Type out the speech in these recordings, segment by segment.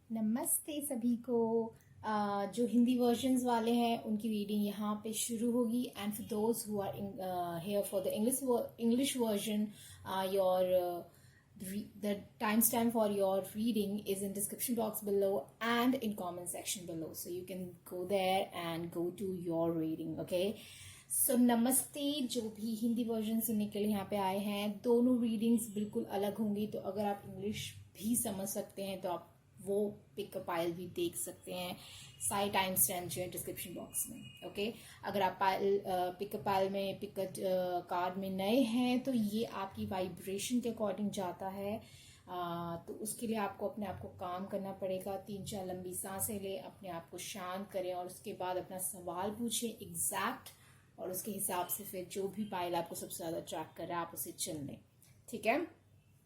नमस्ते सभी को। जो हिंदी वर्जन्स वाले हैं उनकी रीडिंग यहाँ पे शुरू होगी and for those who are here for the English version your the timestamp for your reading is in description box below and in comment section below, so you can go there and go to your reading. Okay, so नमस्ते। जो भी Hindi version सुनने के लिए यहाँ पे आए हैं, दोनों रीडिंग्स बिल्कुल अलग होंगी, तो अगर आप इंग्लिश भी समझ सकते हैं तो आप वो पिक पाइल भी देख सकते हैं। सारे टाइम स्टैम्प जो है डिस्क्रिप्शन बॉक्स में। ओके, अगर आप पिक पाइल में पिक कार्ड में नए हैं तो ये आपकी वाइब्रेशन के अकॉर्डिंग जाता है। तो उसके लिए आपको अपने आप को काम करना पड़ेगा। 3-4 लंबी सांसें लें, अपने आप को शांत करें और उसके बाद अपना सवाल पूछें एग्जैक्ट, और उसके हिसाब से फिर जो भी पाइल आपको सबसे ज़्यादा अट्रैक्ट कर रहा है आप उसे चुन लें। ठीक है।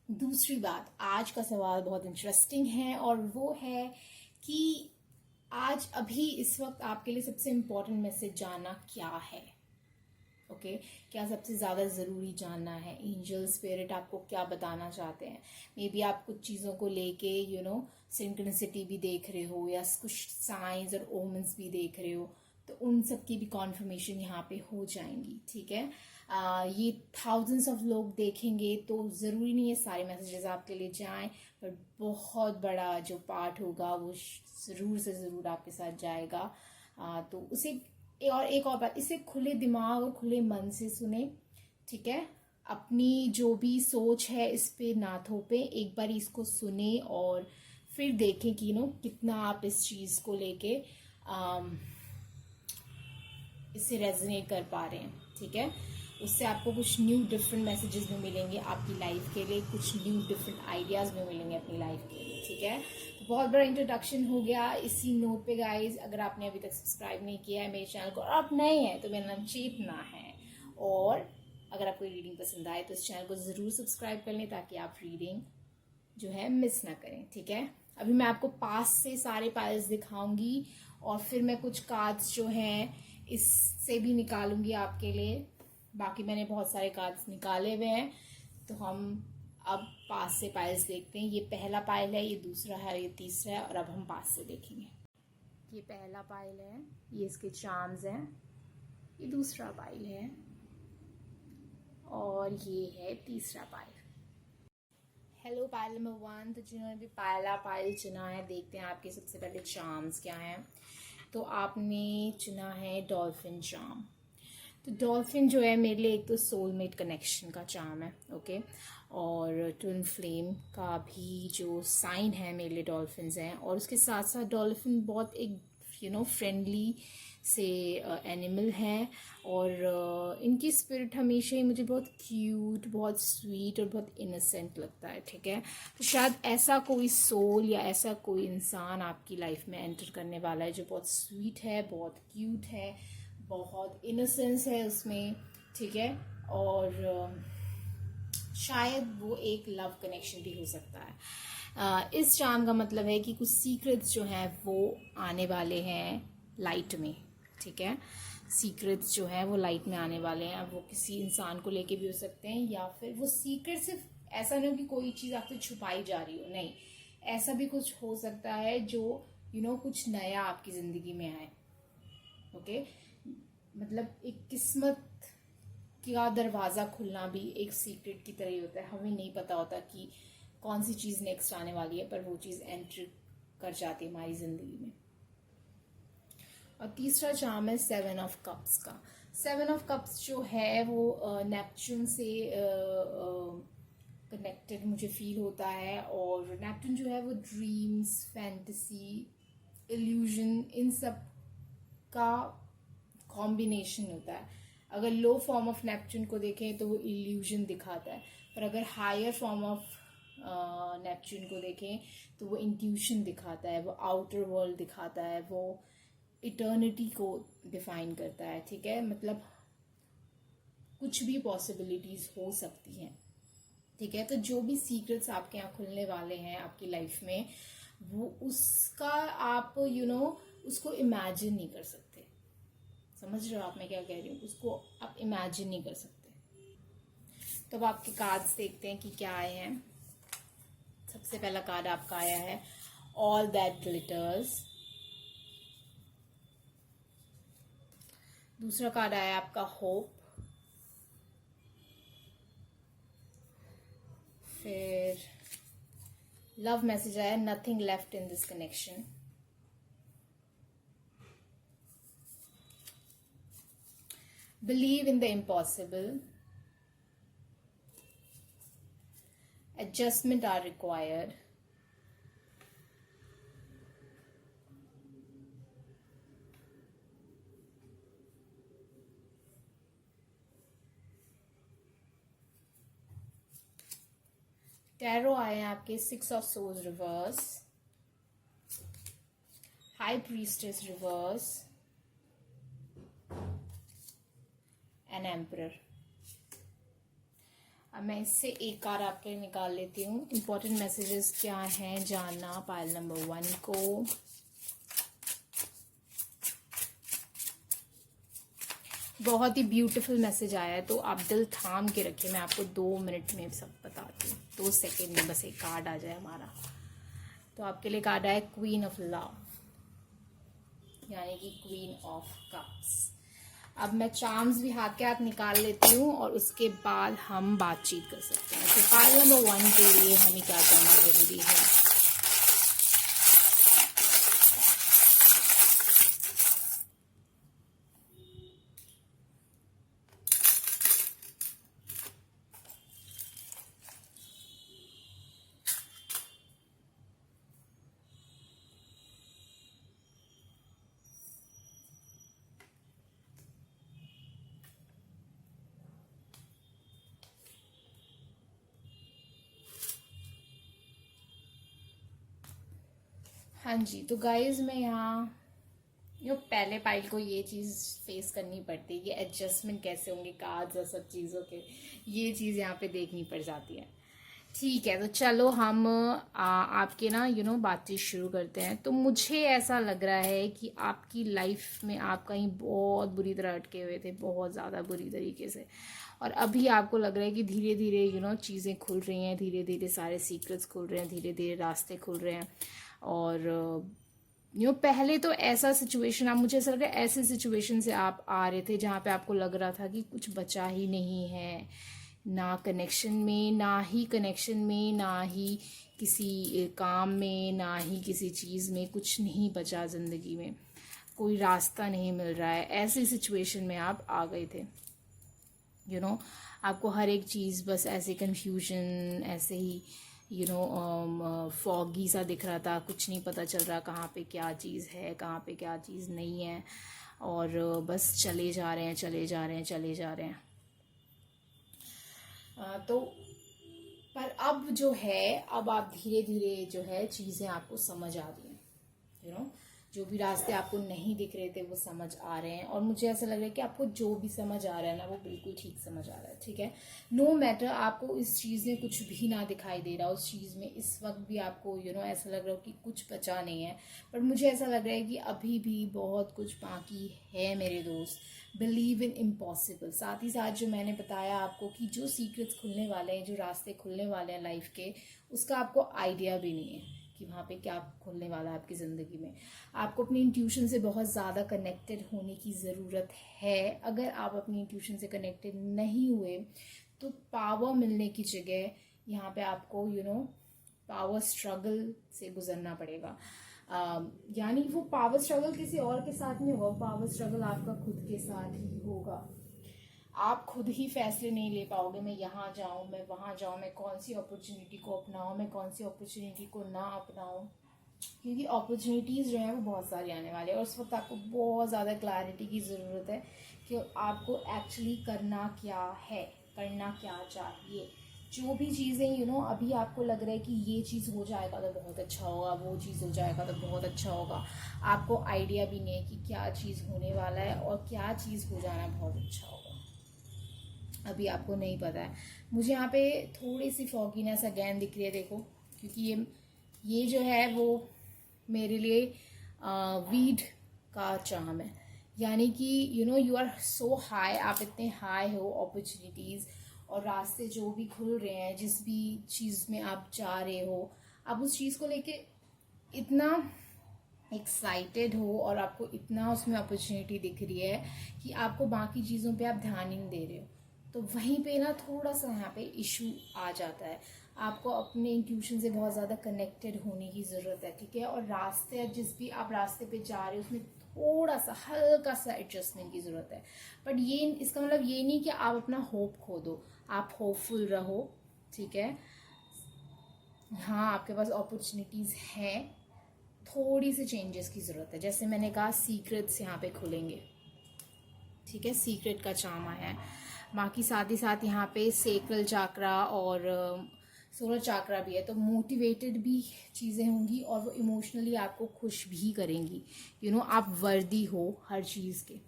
दूसरी बात, आज का सवाल बहुत इंटरेस्टिंग है और वो है कि आज अभी इस वक्त आपके लिए सबसे इम्पोर्टेंट मैसेज जानना क्या है। ओके, क्या सबसे ज़्यादा ज़रूरी जानना है? एंजल स्पिरिट आपको क्या बताना चाहते हैं? मे बी आप कुछ चीज़ों को लेके सिंक्रोनिसिटी भी देख रहे हो या कुछ साइंस और ओमेंस भी देख रहे हो, तो उन सब की भी कॉन्फर्मेशन यहाँ पे हो जाएंगी। ठीक है। ये थाउजेंड्स ऑफ लोग देखेंगे तो ज़रूरी नहीं है सारे मैसेजेस आपके लिए जाएं, पर बहुत बड़ा जो पार्ट होगा वो ज़रूर से ज़रूर आपके साथ जाएगा। तो उसे एक और बात, इसे खुले दिमाग और खुले मन से सुने। ठीक है। अपनी जो भी सोच है इस पे ना थोपे, एक बार इसको सुने और फिर देखें कि कितना आप इस चीज़ को लेके इससे रेजोनेट कर पा रहे हैं। ठीक है। उससे आपको कुछ न्यू डिफरेंट मैसेजेस भी मिलेंगे आपकी लाइफ के लिए, कुछ न्यू डिफरेंट आइडियाज़ भी मिलेंगे अपनी लाइफ के लिए। ठीक है। तो बहुत बड़ा इंट्रोडक्शन हो गया। इसी नोट पे गाइज, अगर आपने अभी तक सब्सक्राइब नहीं किया है मेरे चैनल को और आप नए हैं तो मेरा नाम चेतना है, और अगर आपको रीडिंग पसंद आए तो इस चैनल को ज़रूर सब्सक्राइब कर लें ताकि आप रीडिंग जो है मिस ना करें। ठीक है। अभी मैं आपको पास से सारे पाइल्स दिखाऊंगी और फिर मैं कुछ कार्ड्स जो हैं इससे भी निकालूंगी आपके लिए। बाकी मैंने बहुत सारे कार्ड्स निकाले हुए हैं, तो हम अब पास से पाइल्स देखते हैं। ये पहला पाइल है, ये दूसरा है, ये तीसरा है, और अब हम पास से देखेंगे। ये पहला पाइल है, ये इसके चार्म्स हैं। ये दूसरा पाइल है और ये है तीसरा पाइल। Hello pile number 1। तो जिन्होंने भी पहला पाइल चुना है, देखते हैं आपके सबसे पहले चार्म्स क्या हैं। तो आपने चुना है डॉल्फिन चार्म। तो डॉल्फिन जो है मेरे लिए एक तो सोलमेट कनेक्शन का चार्म है। ओके, और ट्विन फ्लेम का भी जो साइन है मेरे लिए डॉल्फिन्स हैं, और उसके साथ साथ डॉल्फिन बहुत एक फ्रेंडली से एनिमल हैं, और इनकी स्पिरिट हमेशा ही मुझे बहुत क्यूट, बहुत स्वीट और बहुत इनोसेंट लगता है। ठीक है। तो शायद ऐसा कोई सोल या ऐसा कोई इंसान आपकी लाइफ में एंटर करने वाला है जो बहुत स्वीट है, बहुत क्यूट है, बहुत इनोसेंस है उसमें। ठीक है। और शायद वो एक लव कनेक्शन भी हो सकता है। इस चार्म का मतलब है कि कुछ सीक्रेट्स जो हैं वो आने वाले हैं लाइट में। ठीक है। सीक्रेट्स जो है वो लाइट में आने वाले हैं। अब वो किसी इंसान को लेके भी हो सकते हैं, या फिर वो सीक्रेट सिर्फ ऐसा नहीं हो कि कोई चीज़ आपसे छुपाई जा रही हो, नहीं, ऐसा भी कुछ हो सकता है जो कुछ नया आपकी ज़िंदगी में आए। ओके, मतलब एक किस्मत का दरवाज़ा खुलना भी एक सीक्रेट की तरह ही होता है। हमें नहीं पता होता कि कौन सी चीज़ नेक्स्ट आने वाली है, पर वो चीज़ एंटर कर जाती है हमारी ज़िंदगी में। और तीसरा चार्म है 7 ऑफ कप्स का। 7 ऑफ कप्स जो है वो नेपच्यून से कनेक्टेड मुझे फील होता है, और नेपच्यून जो है वो ड्रीम्स, फैंटेसी, इल्यूजन, इन सब का कॉम्बिनेशन होता है। अगर लो फॉर्म ऑफ नेपच्यून को देखें तो वो इल्यूजन दिखाता है, पर अगर हायर फॉर्म ऑफ नेपच्यून को देखें तो वो इंट्यूशन दिखाता है, वो आउटर वर्ल्ड दिखाता है, वो इटर्निटी को डिफाइन करता है, ठीक है। मतलब कुछ भी पॉसिबिलिटीज हो सकती हैं, ठीक है। तो जो भी सीक्रेट्स आपके यहाँ खुलने वाले हैं आपकी लाइफ में, वो उसका आप उसको इमेजिन नहीं कर सकते। समझ रहे हो आप मैं क्या कह रही हूँ? उसको आप इमेजिन नहीं कर सकते। तो अब आपके कार्ड्स देखते हैं कि क्या आए हैं। सबसे पहला कार्ड आपका आया है ऑल दैट ग्लिटर्स। दूसरा कार्ड आया आपका होप। फिर लव मैसेज आया nothing left in this connection. Believe in the impossible. Adjustment are required. Tarot आए हैं आपके 6 of swords reverse, high priestess reverse and emperor. अब मैं इससे एक कार्ड आपके लिए निकाल लेती हूँ। इंपॉर्टेंट मैसेजेस क्या हैं जानना पाइल नंबर 1 को। बहुत ही ब्यूटीफुल मैसेज आया है, तो आप दिल थाम के रखिए। मैं आपको 2 मिनट में सब बताती हूँ, 2 सेकेंड में बस एक कार्ड आ जाए हमारा। तो आपके लिए कार्ड आया क्वीन ऑफ लव, यानी कि क्वीन ऑफ कप्स। अब मैं चार्म्स भी हाथ के हाथ निकाल लेती हूँ और उसके बाद हम बातचीत कर सकते हैं। तो कार्ड नंबर 1 के लिए हमें क्या करना जरूरी है? हाँ जी, तो गाइज मैं यहाँ पहले पाइल को ये चीज़ फेस करनी पड़ती है कि एडजस्टमेंट कैसे होंगे कार्ड्स और सब चीज़ों के, ये चीज़ यहाँ पे देखनी पड़ जाती है। ठीक है, तो चलो हम आपके बातचीत शुरू करते हैं। तो मुझे ऐसा लग रहा है कि आपकी लाइफ में आप कहीं बहुत बुरी तरह अटके हुए थे, बहुत ज़्यादा बुरी तरीके से, और अभी आपको लग रहा है कि धीरे धीरे चीज़ें खुल रही हैं, धीरे धीरे सारे सीक्रेट्स खुल रहे हैं, धीरे धीरे रास्ते खुल रहे हैं। और पहले तो ऐसा सिचुएशन, आप मुझे ऐसा लग रहा है ऐसे सिचुएशन से आप आ रहे थे जहाँ पे आपको लग रहा था कि कुछ बचा ही नहीं है, ना कनेक्शन में, ना ही कनेक्शन में, ना ही किसी काम में, ना ही किसी चीज़ में, कुछ नहीं बचा ज़िंदगी में, कोई रास्ता नहीं मिल रहा है। ऐसी सिचुएशन में आप आ गए थे। आपको हर एक चीज़ बस ऐसे कन्फ्यूजन, ऐसे ही फॉगी सा दिख रहा था, कुछ नहीं पता चल रहा कहाँ पे क्या चीज़ है, कहाँ पे क्या चीज़ नहीं है, और बस चले जा रहे हैं, चले जा रहे हैं, चले जा रहे हैं। तो पर अब जो है, अब आप धीरे धीरे जो है चीज़ें आपको समझ आ रही हैं। जो भी रास्ते आपको नहीं दिख रहे थे वो समझ आ रहे हैं, और मुझे ऐसा लग रहा है कि आपको जो भी समझ आ रहा है ना वो बिल्कुल ठीक समझ आ रहा है, ठीक है। नो मैटर आपको इस चीज़ में कुछ भी ना दिखाई दे रहा, उस चीज़ में इस वक्त भी आपको ऐसा लग रहा हो कि कुछ बचा नहीं है, पर मुझे ऐसा लग रहा है कि अभी भी बहुत कुछ बाकी है मेरे दोस्त। Believe in impossible. साथ ही साथ जो मैंने बताया आपको कि जो सीक्रेट्स खुलने वाले हैं, जो रास्ते खुलने वाले हैं लाइफ के, उसका आपको आइडिया भी नहीं है कि वहाँ पे क्या खुलने वाला है आपकी ज़िंदगी में। आपको अपनी इंट्यूशन से बहुत ज़्यादा कनेक्टेड होने की ज़रूरत है। अगर आप अपनी इंट्यूशन से कनेक्टेड नहीं हुए तो पावर मिलने की जगह यहाँ पे आपको पावर स्ट्रगल से गुजरना पड़ेगा। यानी वो पावर स्ट्रगल किसी और के साथ नहीं होगा, पावर स्ट्रगल आपका खुद के साथ ही होगा। आप खुद ही फैसले नहीं ले पाओगे, मैं यहाँ जाऊँ, मैं वहाँ जाऊँ, मैं कौन सी अपॉर्चुनिटी को अपनाऊँ, मैं कौन सी अपॉर्चुनिटी को ना अपनाऊँ, क्योंकि अपॉर्चुनिटीज़ जो है वो बहुत सारी आने वाली है, और उस वक्त आपको बहुत ज़्यादा क्लैरिटी की ज़रूरत है कि आपको एक्चुअली करना क्या है, करना क्या चाहिए। जो भी चीज़ें अभी आपको लग रहा है कि ये चीज़ हो जाएगा तो बहुत अच्छा होगा, वो चीज़ हो जाएगा तो बहुत अच्छा होगा, आपको आइडिया भी नहीं है कि क्या चीज़ होने वाला है और क्या चीज़ हो जाना बहुत अच्छा होगा, अभी आपको नहीं पता है। मुझे यहाँ पे थोड़ी सी फॉगीनेस अगेन दिख रही है, देखो, क्योंकि ये जो है वो मेरे लिए वीड का चार्म है, यानी कि यू आर सो हाई, आप इतने हाई हो अपॉर्चुनिटीज़ और रास्ते जो भी खुल रहे हैं, जिस भी चीज़ में आप जा रहे हो, आप उस चीज़ को लेके इतना एक्साइटेड हो और आपको इतना उसमें अपॉर्चुनिटी दिख रही है कि आपको बाकी चीज़ों पे आप ध्यान ही नहीं दे रहे हो। तो वहीं पे ना थोड़ा सा यहाँ पे इशू आ जाता है, आपको अपने इंट्यूशन से बहुत ज़्यादा कनेक्टेड होने की ज़रूरत है, ठीक है। और रास्ते, जिस भी आप रास्ते पे जा रहे हो उसमें थोड़ा सा हल्का सा एडजस्टमेंट की ज़रूरत है। बट ये इसका मतलब ये नहीं कि आप अपना होप खो दो, आप होपफुल रहो, ठीक है। हाँ, आपके पास अपॉर्चुनिटीज़ हैं, थोड़ी सी चेंजेस की ज़रूरत है। जैसे मैंने कहा, सीक्रेट्स यहाँ पे खुलेंगे, ठीक है, सीक्रेट का चार्म आया है। बाकी साथ ही साथ यहाँ पे सेक्रल चाक्रा और सोलर चाक्रा भी है, तो मोटिवेटेड भी चीज़ें होंगी और वो इमोशनली आपको खुश भी करेंगी, आप वर्दी हो हर चीज़ के।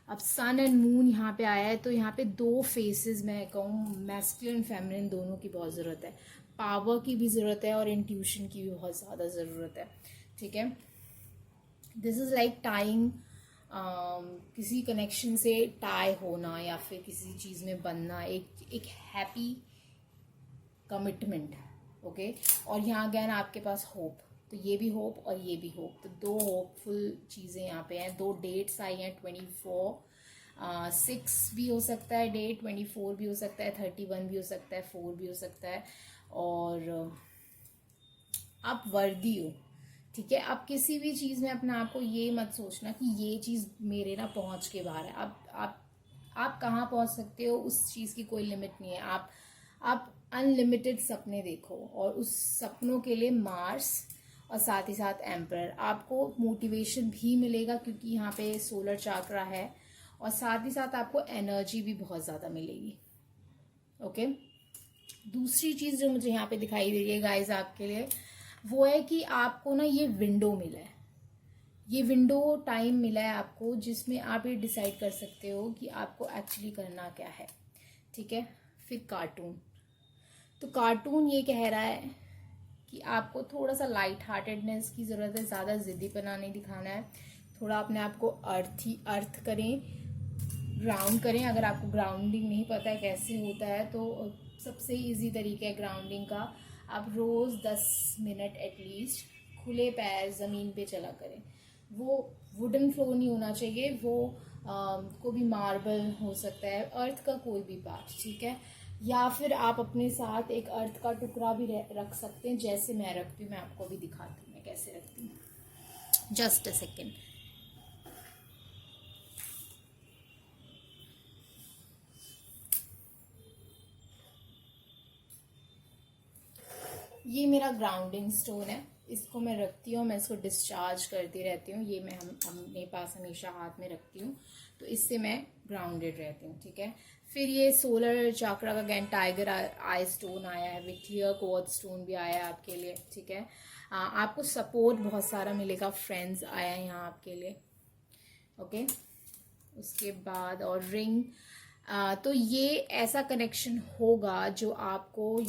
अब सन एंड मून यहाँ पे आया है, तो यहाँ पे दो फेसेस, मैं कहूँ मैस्कुलिन फेमिनिन दोनों की बहुत ज़रूरत है, पावर की भी ज़रूरत है और इंट्यूशन की भी बहुत ज़्यादा ज़रूरत है, ठीक है। दिस इज़ लाइक टाइंग, किसी कनेक्शन से टाई होना या फिर किसी चीज़ में बनना, एक हैप्पी कमिटमेंट, ओके। और यहाँ अगैन आपके पास होप, तो ये भी होप और ये भी होप, तो दो होपफुल चीज़ें यहाँ पे हैं। दो डेट्स आई हैं, 24 6 भी हो सकता है डेट, 24 भी हो सकता है, 31 भी हो सकता है, 4 भी हो सकता है। और आप वर्दी हो, ठीक है। आप किसी भी चीज़ में अपने आप को ये मत सोचना कि ये चीज़ मेरे ना पहुंच के बाहर है। आप कहाँ पहुंच सकते हो, उस चीज़ की कोई लिमिट नहीं है। आप अनलिमिटेड सपने देखो और उस सपनों के लिए मार्स और साथ ही साथ एम्परर, आपको मोटिवेशन भी मिलेगा क्योंकि यहाँ पे सोलर चाक्रा है, और साथ ही साथ आपको एनर्जी भी बहुत ज़्यादा मिलेगी, ओके। दूसरी चीज़ जो मुझे यहाँ पे दिखाई दे रही है गाइज आपके लिए, वो है कि आपको ना ये विंडो मिला है, ये विंडो टाइम मिला है आपको, जिसमें आप ये डिसाइड कर सकते हो कि आपको एक्चुअली करना क्या है, ठीक है। फिर कार्टून, तो कार्टून ये कह रहा है कि आपको थोड़ा सा लाइट हार्टेडनेस की ज़रूरत है, ज़्यादा ज़िद्दीपना नहीं दिखाना है, थोड़ा अपने आप को अर्थ करें, ग्राउंड करें। अगर आपको ग्राउंडिंग नहीं पता है कैसे होता है, तो सबसे इजी तरीका है ग्राउंडिंग का, आप रोज़ 10 मिनट एटलीस्ट खुले पैर ज़मीन पे चला करें। वो वुडन फ्लोर नहीं होना चाहिए, वो को भी मार्बल हो सकता है, अर्थ का कोई भी पार्ट, ठीक है। या फिर आप अपने साथ एक अर्थ का टुकड़ा भी रख सकते हैं, जैसे मैं रखती हूँ। मैं आपको भी दिखाती हूँ मैं कैसे रखती हूँ, जस्ट अ सेकेंड। ये मेरा ग्राउंडिंग स्टोन है, इसको मैं रखती हूँ, मैं इसको डिस्चार्ज करती रहती हूँ, ये मैं अपने पास हमेशा हाथ में रखती हूँ, तो इससे मैं ग्राउंडेड रहती हूँ, ठीक है। फिर ये सोलर चाक्रा का अगेन टाइगर आई स्टोन आया है, विथ क्लियर क्वार्ट्ज स्टोन भी आया है आपके लिए, ठीक है। आपको सपोर्ट बहुत सारा मिलेगा, फ्रेंड्स आया है यहाँ आपके लिए, ओके। उसके बाद और रिंग, तो ये ऐसा कनेक्शन होगा जो आपको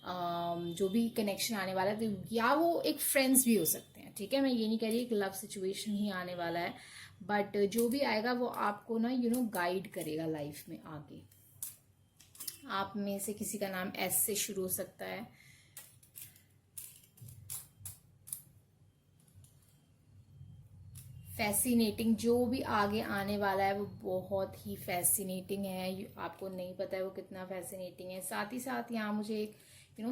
जो भी कनेक्शन आने वाला है, तो या वो एक फ्रेंड्स भी हो सकते हैं, ठीक है। मैं ये नहीं कह रही एक लव सिचुएशन ही आने वाला है, बट जो भी आएगा वो आपको ना गाइड करेगा लाइफ में आगे। आप में से किसी का नाम एस से शुरू हो सकता है, फैसिनेटिंग, जो भी आगे आने वाला है वो बहुत ही फैसिनेटिंग है, आपको नहीं पता है वो कितना फैसिनेटिंग है। साथ ही साथ यहाँ मुझे एक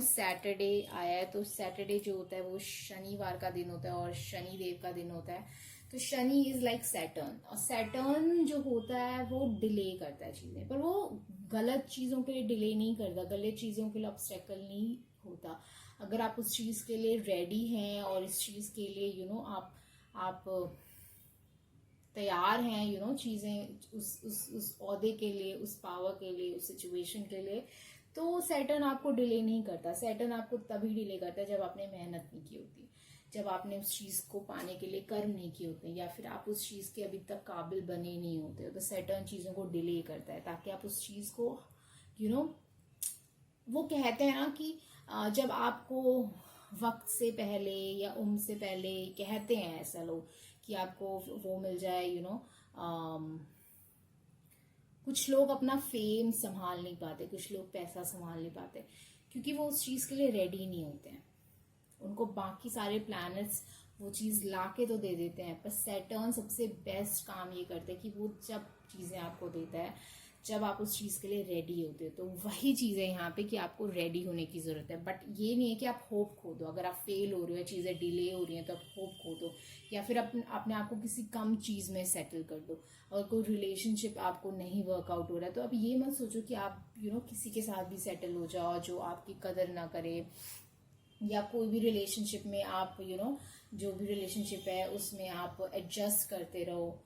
सैटरडे आया है, तो सैटरडे जो होता है वो शनिवार का दिन होता है और शनि देव का दिन होता है, तो शनि इज लाइक सैटर्न, और सैटर्न जो होता है वो डिले करता है चीज़ें, पर वो गलत चीज़ों के लिए डिले नहीं करता, गलत चीज़ों के लिए ऑब्स्टेकल नहीं होता। अगर आप उस चीज़ के लिए रेडी हैं और इस चीज़ के लिए आप तैयार हैं चीज़ें उस ओहदे के लिए, उस पावर के लिए, उस सिचुएशन के लिए, तो सैटर्न आपको डिले नहीं करता। सैटर्न आपको तभी डिले करता है जब आपने मेहनत नहीं की होती, जब आपने उस चीज को पाने के लिए कर्म नहीं किए होते, या फिर आप उस चीज के अभी तक काबिल बने नहीं होते हो, तो सैटर्न चीजों को डिले करता है ताकि आप उस चीज को यू नो वो कहते हैं ना कि जब आपको वक्त से पहले या उम्र से पहले, कहते हैं ऐसा लोग कि आपको वो मिल जाए, कुछ लोग अपना फेम संभाल नहीं पाते, कुछ लोग पैसा संभाल नहीं पाते, क्योंकि वो उस चीज के लिए रेडी नहीं होते हैं। उनको बाकी सारे प्लैनेट्स वो चीज लाके तो दे देते हैं, पर सैटर्न सबसे बेस्ट काम ये करते हैं कि वो जब चीजें आपको देता है जब आप उस चीज के लिए रेडी होते हो। तो वही चीज है यहाँ पे कि आपको रेडी होने की जरूरत है। बट ये नहीं है कि आप होप खो दो। अगर आप फेल हो रहे हो, चीजें डिले हो रही हैं, तो आप होप खो दो, या फिर अपने आप को किसी कम चीज में सेटल कर दो। और कोई रिलेशनशिप आपको नहीं वर्कआउट हो रहा है, तो अब ये मत सोचो कि आप किसी के साथ भी सेटल हो जाओ जो आपकी कदर ना करे, या कोई भी रिलेशनशिप में आप जो भी रिलेशनशिप है उसमें आप एडजस्ट करते रहो।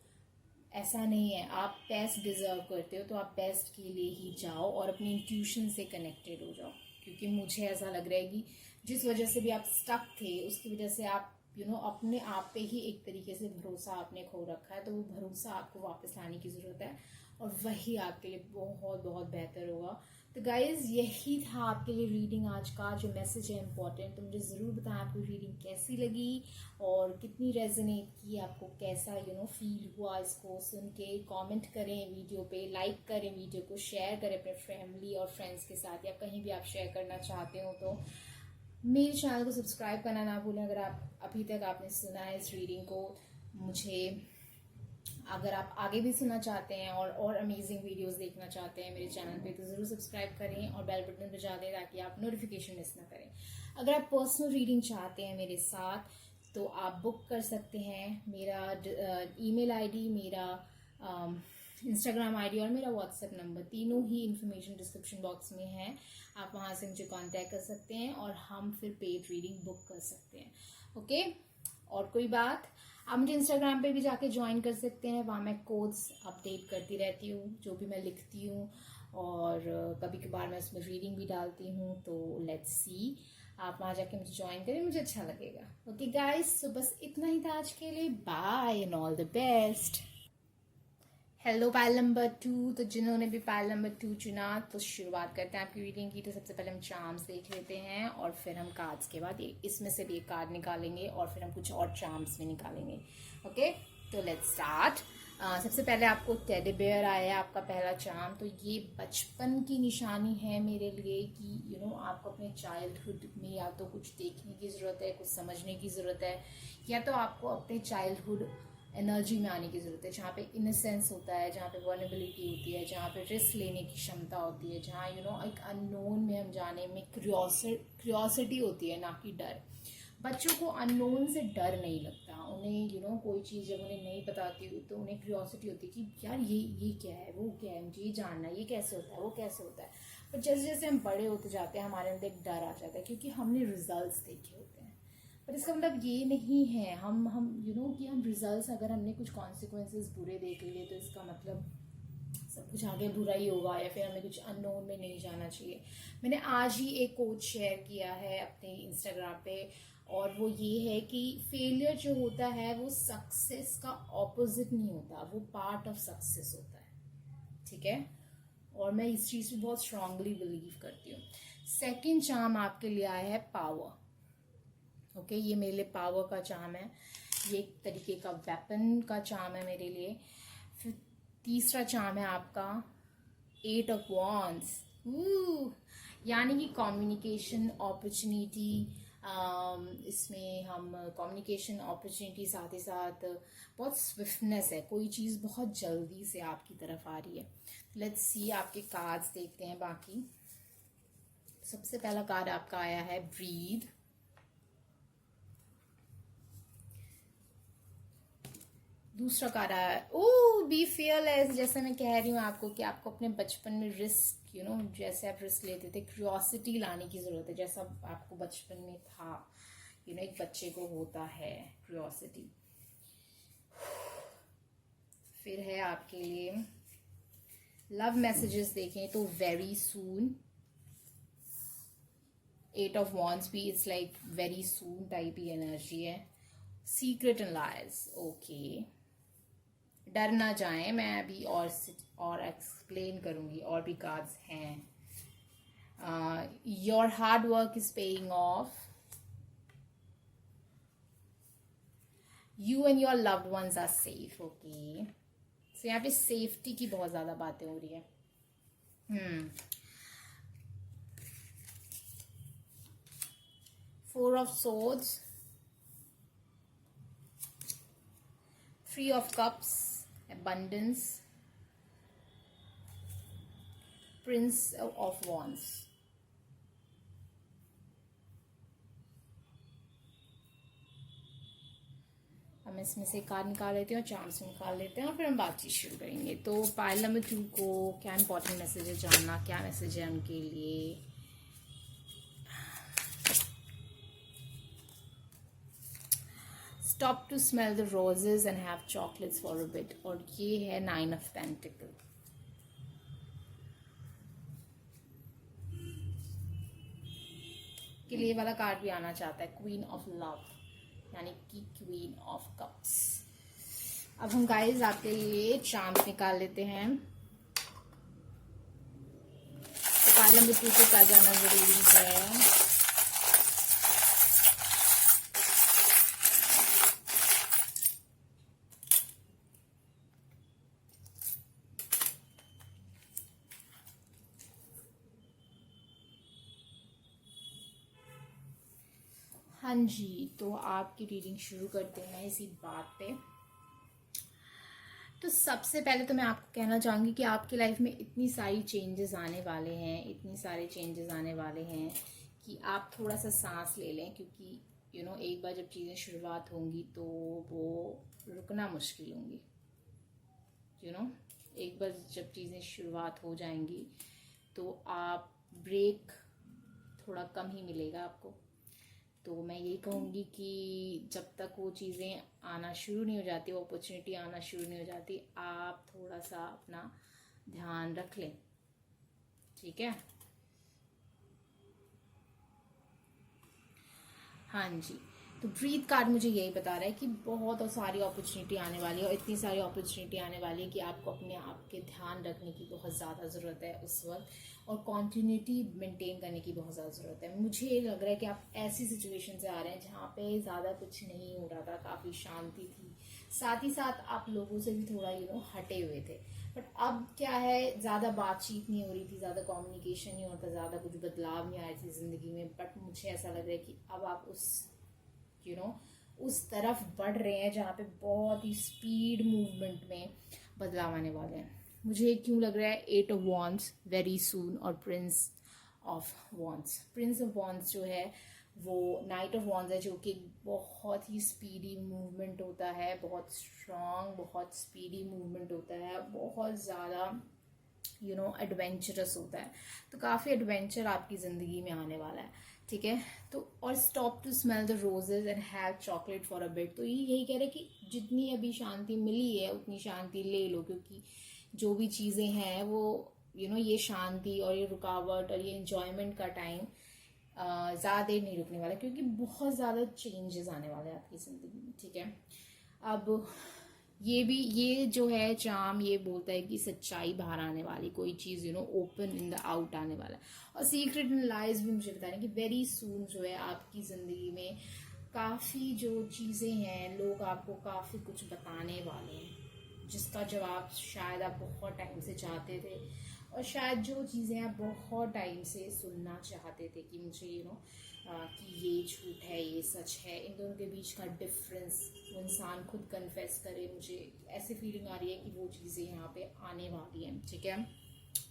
ऐसा नहीं है। आप बेस्ट डिजर्व करते हो तो आप बेस्ट के लिए ही जाओ और अपनी इंट्यूशन से कनेक्टेड हो जाओ। क्योंकि मुझे ऐसा लग रहा है कि जिस वजह से भी आप स्टक थे, उसकी वजह से आप अपने आप पे ही एक तरीके से भरोसा आपने खो रखा है। तो वो भरोसा आपको वापस लाने की जरूरत है, और वही आपके लिए बहुत बहुत बेहतर होगा। तो गाइज, यही था आपके लिए रीडिंग आज का। जो मैसेज है इंपॉर्टेंट, तो मुझे ज़रूर बताएं आपको रीडिंग कैसी लगी और कितनी रेजोनेट की, आपको कैसा फील हुआ इसको सुन के। कमेंट करें वीडियो पे, लाइक करें वीडियो को, शेयर करें अपने फैमिली और फ्रेंड्स के साथ, या कहीं भी आप शेयर करना चाहते हो तो मेरे चैनल को सब्सक्राइब करना ना भूलें अगर आप अभी तक आपने सुना है इस रीडिंग को। मुझे अगर आप आगे भी सुनना चाहते हैं और अमेजिंग वीडियोस देखना चाहते हैं मेरे चैनल पे, तो ज़रूर सब्सक्राइब करें और बेल बटन बजा दें ताकि आप नोटिफिकेशन मिस ना करें। अगर आप पर्सनल रीडिंग चाहते हैं मेरे साथ तो आप बुक कर सकते हैं। मेरा ईमेल आईडी, मेरा इंस्टाग्राम आईडी और मेरा व्हाट्सएप नंबर, तीनों ही इन्फॉर्मेशन डिस्क्रिप्शन बॉक्स में है। आप वहाँ से मुझे कांटेक्ट कर सकते हैं और हम फिर पेड रीडिंग बुक कर सकते हैं। ओके, और कोई बात, आप मुझे इंस्टाग्राम पे भी जाके ज्वाइन कर सकते हैं। वहाँ मैं कोड्स अपडेट करती रहती हूँ, जो भी मैं लिखती हूँ, और कभी कभार मैं उसमें रीडिंग भी डालती हूँ। तो लेट्स सी, आप वहाँ जाके मुझे ज्वाइन करें, मुझे अच्छा लगेगा। ओके गाइस, तो बस इतना ही था आज के लिए। Bye and all the best. Hello pile number 2। तो जिन्होंने भी पाइल नंबर 2 चुना, तो शुरुआत करते हैं आपकी रीडिंग की। तो सबसे पहले हम चार्म्स देख लेते हैं और फिर हम कार्ड्स के बाद इसमें से भी एक कार्ड निकालेंगे और फिर हम कुछ और चार्म्स भी निकालेंगे। ओके, तो लेट्स स्टार्ट। सबसे पहले आपको टेडी बेयर आया है, आपका पहला चार्म। तो ये बचपन की निशानी है मेरे लिए कि आपको अपने चाइल्डहुड में या तो कुछ देखने की ज़रूरत है, कुछ समझने की ज़रूरत है, या तो आपको अपने चाइल्डहुड एनर्जी में आने की ज़रूरत है, जहाँ पे इनोसेंस होता है, जहाँ पे वर्नेबिलिटी होती है, जहाँ पे रिस्क लेने की क्षमता होती है, जहाँ एक अननोन में हम जाने में क्रियोसिटी होती है, ना कि डर। बच्चों को अननोन से डर नहीं लगता। उन्हें कोई चीज़ जब उन्हें नहीं बताती हुई तो उन्हें क्रियोसिटी होती है कि यार ये क्या है, वो क्या है, मुझे ये जानना है, ये कैसे होता है, वो कैसे होता है। पर जैसे जैसे हम बड़े होते जाते हैं हमारे अंदर एक डर आ जाता है, क्योंकि हमने रिजल्ट्स देखे होते हैं। पर इसका मतलब ये नहीं है हम कि हम रिजल्ट्स, अगर हमने कुछ कॉन्सिक्वेंसेस बुरे देख लिए तो इसका मतलब सब कुछ आगे बुरा ही होगा, या फिर हमें कुछ अननोन में नहीं जाना चाहिए। मैंने आज ही एक कोट शेयर किया है अपने इंस्टाग्राम पे, और वो ये है कि फेलियर जो होता है वो सक्सेस का ऑपोजिट नहीं होता, वो पार्ट ऑफ सक्सेस होता है। ठीक है, और मैं इस चीज़ पे बहुत स्ट्रांगली बिलीव करती हूँ। सेकेंड चार्म आपके लिए आया है पावर। ओके, ये मेरे लिए पावर का चार्म है, ये एक तरीके का वेपन का चार्म है मेरे लिए। फिर तीसरा चार्म है आपका 8 ऑफ वॉन्ड्स, यानी कि कम्युनिकेशन अपॉर्चुनिटी। इसमें हम कम्युनिकेशन अपॉर्चुनिटी, साथ ही साथ बहुत स्विफ्टनेस है, कोई चीज़ बहुत जल्दी से आपकी तरफ आ रही है। लेट्स सी, आपके कार्ड्स देखते हैं बाकी। सबसे पहला कार्ड आपका आया है ब्रीथ। दूसरा कार्ड आया है ओ बी फियरलेस। जैसे मैं कह रही हूँ आपको कि आपको अपने बचपन में रिस्क, जैसे आप रिस्क लेते थे, क्यूरियोसिटी लाने की जरूरत है, जैसा आपको बचपन में था। एक बच्चे को होता है क्यूरियोसिटी। फिर है आपके लिए लव मैसेजेस देखें तो वेरी सून, 8 ऑफ वॉन्ड्स भी it's like very soon type ही एनर्जी है. Secret and lies. ओके, डर ना जाए, मैं अभी और एक्सप्लेन करूंगी, और भी कार्ड्स हैं. Your hard work is paying off. You and your loved ones are safe. Okay, so यहाँ पे सेफ्टी की बहुत ज्यादा बातें हो रही है. Four of Swords, Three of Cups, Abundance, Prince of Wands. हम इसमें से कार्ड निकाल लेते हैं और चार्म्स निकाल लेते हैं और फिर हम बातचीत शुरू करेंगे. तो पाइल नंबर 2 को क्या इंपॉर्टेंट मैसेज है जानना, क्या मैसेज है उनके लिए. Stop to smell the roses and have chocolates for a bit. और ये है 9 of Pentacles. के लिए वाला कार्ड भी आना चाहता है, क्वीन ऑफ लव, यानी कि क्वीन ऑफ कप्स. अब हम गाइस आपके लिए चार्म्स निकाल लेते हैं. तो कार्ड नंबर 2 को क्या जाना जरूरी है. हाँ जी, तो आपकी रीडिंग शुरू करते हैं इसी बात पे. तो सबसे पहले तो मैं आपको कहना चाहूँगी कि आपकी लाइफ में इतनी सारी चेंजेस आने वाले हैं, इतनी सारे चेंजेस आने वाले हैं कि आप थोड़ा सा सांस ले लें, क्योंकि एक बार जब चीज़ें शुरुआत होंगी तो वो रुकना मुश्किल होंगी. एक बार जब चीज़ें शुरुआत हो जाएंगी तो आप ब्रेक थोड़ा कम ही मिलेगा आपको. तो मैं यही कहूँगी कि जब तक वो चीज़ें आना शुरू नहीं हो जाती, वो अपॉर्चुनिटी आना शुरू नहीं हो जाती, आप थोड़ा सा अपना ध्यान रख लें. ठीक है. हाँ जी, तो ब्रीथ कार्ड मुझे यही बता रहा है कि बहुत और सारी अपॉर्चुनिटी आने वाली है, और इतनी सारी अपॉर्चुनिटी आने वाली है कि आपको अपने आप के ध्यान रखने की बहुत ज़्यादा ज़रूरत है उस वक्त, और कॉन्टिन्यूटी मेंटेन करने की बहुत ज़्यादा ज़रूरत है. मुझे लग रहा है कि आप ऐसी सिचुएशन से आ रहे हैं जहाँ पे ज़्यादा कुछ नहीं हो रहा था, काफ़ी शांति थी, साथ ही साथ आप लोगों से भी थोड़ा हटे हुए थे. बट अब क्या है, ज़्यादा बातचीत नहीं हो रही थी, ज़्यादा कम्युनिकेशन नहीं होता, ज़्यादा कुछ बदलाव नहीं आए थे ज़िंदगी में. बट मुझे ऐसा लग रहा है कि अब आप उस तरफ बढ़ रहे हैं जहाँ पे बहुत ही स्पीड मूवमेंट में बदलाव आने वाले हैं. मुझे क्यों लग रहा है 8 ऑफ वॉन्ड्स वेरी सून और Prince of wands. Prince of wands जो है वो नाइट ऑफ वॉन्ड्स है, जो कि बहुत ही स्पीडी मूवमेंट होता है, बहुत स्ट्रांग, बहुत स्पीडी मूवमेंट होता है, बहुत ज़्यादा एडवेंचरस होता है. तो काफ़ी एडवेंचर आपकी ज़िंदगी में आने वाला है. ठीक है. तो और stop to smell the roses and have chocolate for a bit. तो यही कह रहे हैं कि जितनी अभी शांति मिली है उतनी शांति ले लो, क्योंकि जो भी चीज़ें हैं वो ये शांति और ये रुकावट और ये एंजॉयमेंट का टाइम ज़्यादा देर नहीं रुकने वाला, क्योंकि बहुत ज़्यादा चेंजेस आने वाले हैं आपकी ज़िंदगी में. ठीक है. अब ये जो है चार्म ये बोलता है कि सच्चाई बाहर आने वाली, कोई चीज़ ओपन इन द आउट आने वाला है. और सीक्रेट एंड लाइज भी मुझे बता रहे हैं कि वेरी सून जो है आपकी ज़िंदगी में काफ़ी जो चीज़ें हैं, लोग आपको काफ़ी कुछ बताने वाले हैं, जिसका जवाब शायद आप बहुत टाइम से चाहते थे, और शायद जो चीज़ें आप बहुत टाइम से सुनना चाहते थे कि मुझे कि ये झूठ है, ये सच है, इन दोनों के बीच का डिफरेंस वो इंसान खुद कन्फेस करे. मुझे ऐसी फीलिंग आ रही है कि वो चीज़ें यहाँ पे आने वाली हैं. ठीक है.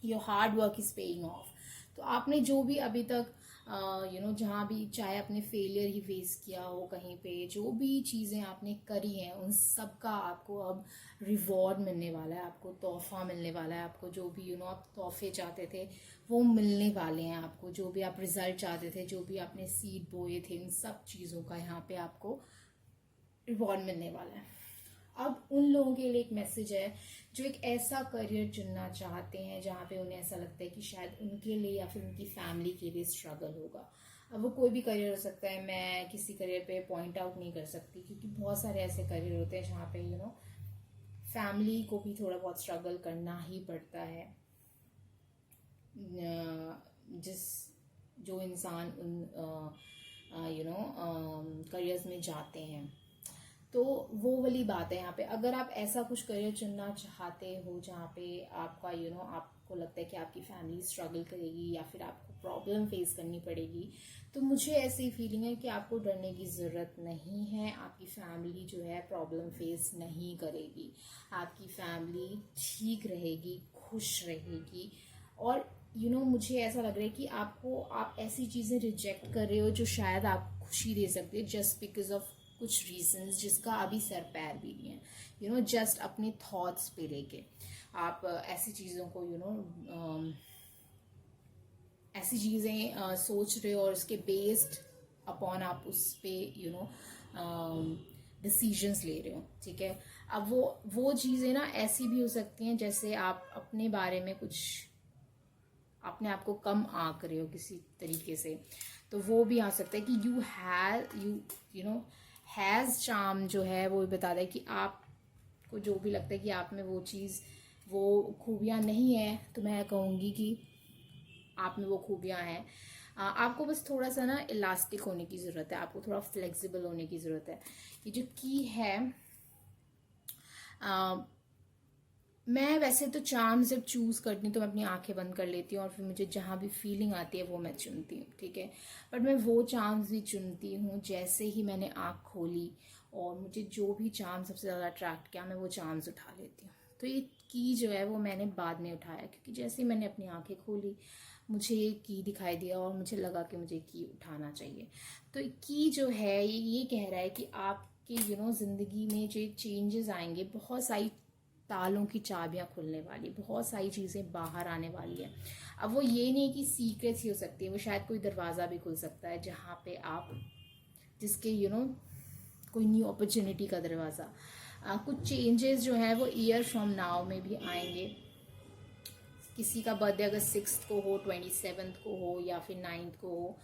Your hard work is paying off. तो आपने जो भी अभी तक जहाँ भी चाहे अपने फेलियर ही फेस किया हो, कहीं पे जो भी चीज़ें आपने करी हैं उन सब का आपको अब रिवॉर्ड मिलने वाला है, आपको तोहफा मिलने वाला है. आपको जो भी आप तोहफे चाहते थे वो मिलने वाले हैं. आपको जो भी आप रिजल्ट चाहते थे, जो भी आपने सीड बोए थे, इन सब चीज़ों का यहाँ पे आपको रिवॉर्ड मिलने वाला है. अब उन लोगों के लिए एक मैसेज है जो एक ऐसा करियर चुनना चाहते हैं जहाँ पे उन्हें ऐसा लगता है कि शायद उनके लिए या फिर उनकी फैमिली के लिए स्ट्रगल होगा. अब वो कोई भी करियर हो सकता है, मैं किसी करियर पे पॉइंट आउट नहीं कर सकती, क्योंकि बहुत सारे ऐसे करियर होते हैं जहाँ पे फैमिली को भी थोड़ा बहुत स्ट्रगल करना ही पड़ता है। जिस जो इंसान उन करियर्स में जाते हैं, तो वो वाली बात है यहाँ पे। अगर आप ऐसा कुछ करियर चुनना चाहते हो जहाँ पे आपका आपको लगता है कि आपकी फैमिली स्ट्रगल करेगी या फिर आपको प्रॉब्लम फेस करनी पड़ेगी, तो मुझे ऐसी फीलिंग है कि आपको डरने की ज़रूरत नहीं है। आपकी फैमिली जो है प्रॉब्लम फेस नहीं करेगी, आपकी फैमिली ठीक रहेगी, खुश रहेगी। और मुझे ऐसा लग रहा है कि आप ऐसी चीज़ें रिजेक्ट कर रहे हो जो शायद आपको खुशी दे सकती है, जस्ट बिकॉज ऑफ कुछ रीजंस जिसका अभी सर पैर भी नहीं है। जस्ट अपने थॉट्स पे लेके आप ऐसी चीज़ों को ऐसी चीज़ें सोच रहे हो और उसके बेस्ड अपॉन आप उस पे डिसीजंस ले रहे हो, ठीक है। अब वो चीज़ें ना ऐसी भी हो सकती हैं जैसे आप अपने बारे में कुछ अपने आप को कम आंक रहे हो किसी तरीके से, तो वो भी आ सकता है कि हैज़ चार्म जो है वो बता रहा है कि आपको जो भी लगता है कि आप में वो चीज़, वो खूबियाँ नहीं है, तो मैं कहूँगी कि आप में वो खूबियाँ हैं। आपको बस थोड़ा सा ना इलास्टिक होने की ज़रूरत है, आपको थोड़ा फ्लेक्सिबल होने की ज़रूरत है। ये जो की है, मैं वैसे तो चार्म जब चूज़ करती हूँ तो मैं अपनी आंखें बंद कर लेती हूँ और फिर मुझे जहाँ भी फीलिंग आती है वो मैं चुनती हूँ, ठीक है। बट मैं वो चार्म्स भी चुनती हूँ जैसे ही मैंने आँख खोली और मुझे जो भी चार्म सबसे ज़्यादा अट्रैक्ट किया, मैं वो चार्म्स उठा लेती हूँ। तो ये की जो है वो मैंने बाद में उठाया, क्योंकि जैसे ही मैंने अपनी आँखें खोली मुझे ये की दिखाई दिया और मुझे लगा कि मुझे की उठाना चाहिए। तो की जो है ये कह रहा है कि आपकी ज़िंदगी में जो चेंजेस आएंगे, बहुत सारी तालों की चाबियां खुलने वाली, बहुत सारी चीज़ें बाहर आने वाली है। अब वो ये नहीं कि सीक्रेट्स ही हो सकती है, वो शायद कोई दरवाज़ा भी खुल सकता है जहाँ पे आप जिसके कोई न्यू अपॉर्चुनिटी का दरवाज़ा। कुछ चेंजेस जो है वो ईयर फ्रॉम नाउ में भी आएंगे। किसी का बर्थडे अगर 6 को हो, 27 को हो या फिर 9 को हो,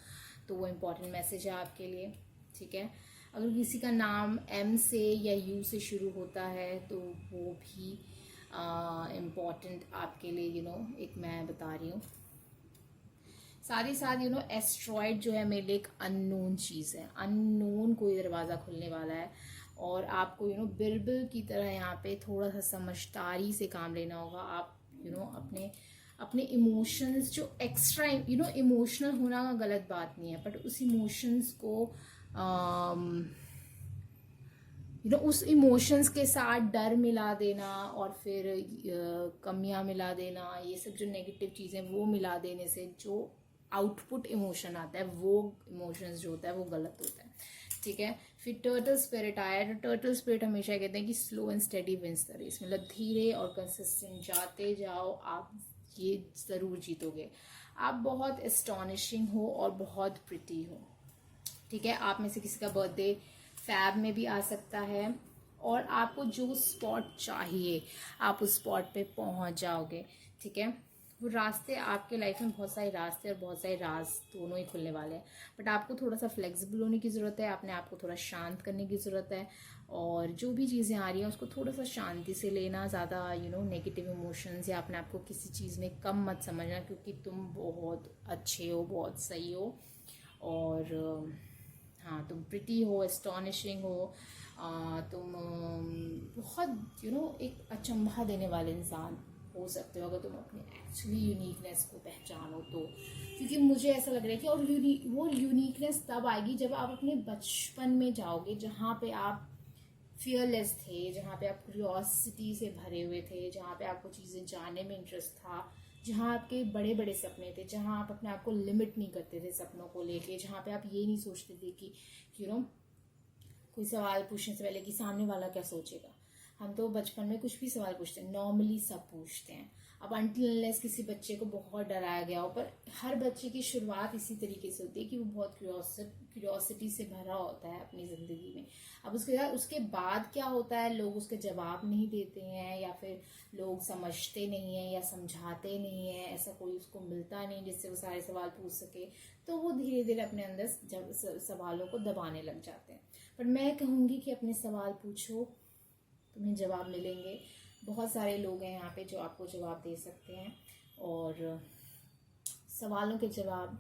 तो वो इम्पॉर्टेंट मैसेज है आपके लिए, ठीक है। अगर किसी का नाम एम से या यू से शुरू होता है तो वो भी इम्पॉर्टेंट आपके लिए एक मैं बता रही हूँ। साथ ही साथ एस्ट्रॉयड जो है मेरे लिए एक अननोन चीज़ है, अननोन कोई दरवाज़ा खुलने वाला है और आपको बिरबल की तरह यहाँ पे थोड़ा सा समझदारी से काम लेना होगा। आप अपने इमोशंस जो एक्स्ट्रा इमोशनल होना गलत बात नहीं है, बट उस इमोशंस को उस इमोशंस के साथ डर मिला देना और फिर कमियां मिला देना, ये सब जो नेगेटिव चीज़ें वो मिला देने से जो आउटपुट इमोशन आता है, वो इमोशंस जो होता है वो गलत होता है, ठीक है। फिर टर्टल स्पिरिट आया। तो टर्टल स्पिरिट हमेशा कहते हैं कि slow and steady wins the race, मतलब धीरे और कंसिस्टेंट जाते जाओ, आप ये ज़रूर जीतोगे। आप बहुत एस्टॉनिशिंग हो और बहुत प्रिटी हो, ठीक है। आप में से किसी का बर्थडे फैब में भी आ सकता है और आपको जो स्पॉट चाहिए आप उस स्पॉट पे पहुंच जाओगे, ठीक है। वो रास्ते आपके लाइफ में बहुत सारे रास्ते और बहुत सारे राज दोनों ही खुलने वाले हैं, बट आपको थोड़ा सा फ्लेक्सिबल होने की ज़रूरत है, अपने आप को थोड़ा शांत करने की ज़रूरत है और जो भी चीज़ें आ रही हैं उसको थोड़ा सा शांति से लेना, ज़्यादा नेगेटिव इमोशंस या अपने आप को किसी चीज़ में कम मत समझना, क्योंकि तुम बहुत अच्छे हो, बहुत सही हो और हाँ, तुम प्रिटी हो, एस्टॉनिशिंग हो, तुम बहुत एक अचंभा देने वाले इंसान हो सकते हो अगर तुम अपने एक्चुअली यूनिकनेस को पहचानो तो। क्योंकि मुझे ऐसा लग रहा है कि और वो यूनिकनेस तब आएगी जब आप अपने बचपन में जाओगे, जहाँ पे आप फियरलेस थे, जहाँ पे आप क्यूरियोसिटी से भरे हुए थे, जहाँ पे आपको चीज़ें जानने में इंटरेस्ट था, जहाँ आपके बड़े बड़े सपने थे, जहाँ आप अपने आप को लिमिट नहीं करते थे सपनों को लेके, जहाँ पे आप ये नहीं सोचते थे कि कोई सवाल पूछने से पहले कि सामने वाला क्या सोचेगा। हम तो बचपन में कुछ भी सवाल पूछते हैं, नॉर्मली सब पूछते हैं। अब अनटिल अनलेस किसी बच्चे को बहुत डराया गया हो, पर हर बच्चे की शुरुआत इसी तरीके से होती है कि वो बहुत क्यूरियोसिटी से भरा होता है अपनी ज़िंदगी में। अब उसके बाद क्या होता है, लोग उसके जवाब नहीं देते हैं, या फिर लोग समझते नहीं हैं या समझाते नहीं हैं, ऐसा कोई उसको मिलता नहीं जिससे वो सारे सवाल पूछ सके, तो वो धीरे धीरे अपने अंदर सवालों को दबाने लग जाते हैं। पर मैं कहूँगी कि अपने सवाल पूछो, तुम्हें जवाब मिलेंगे। बहुत सारे लोग हैं यहाँ पे जो आपको जवाब दे सकते हैं, और सवालों के जवाब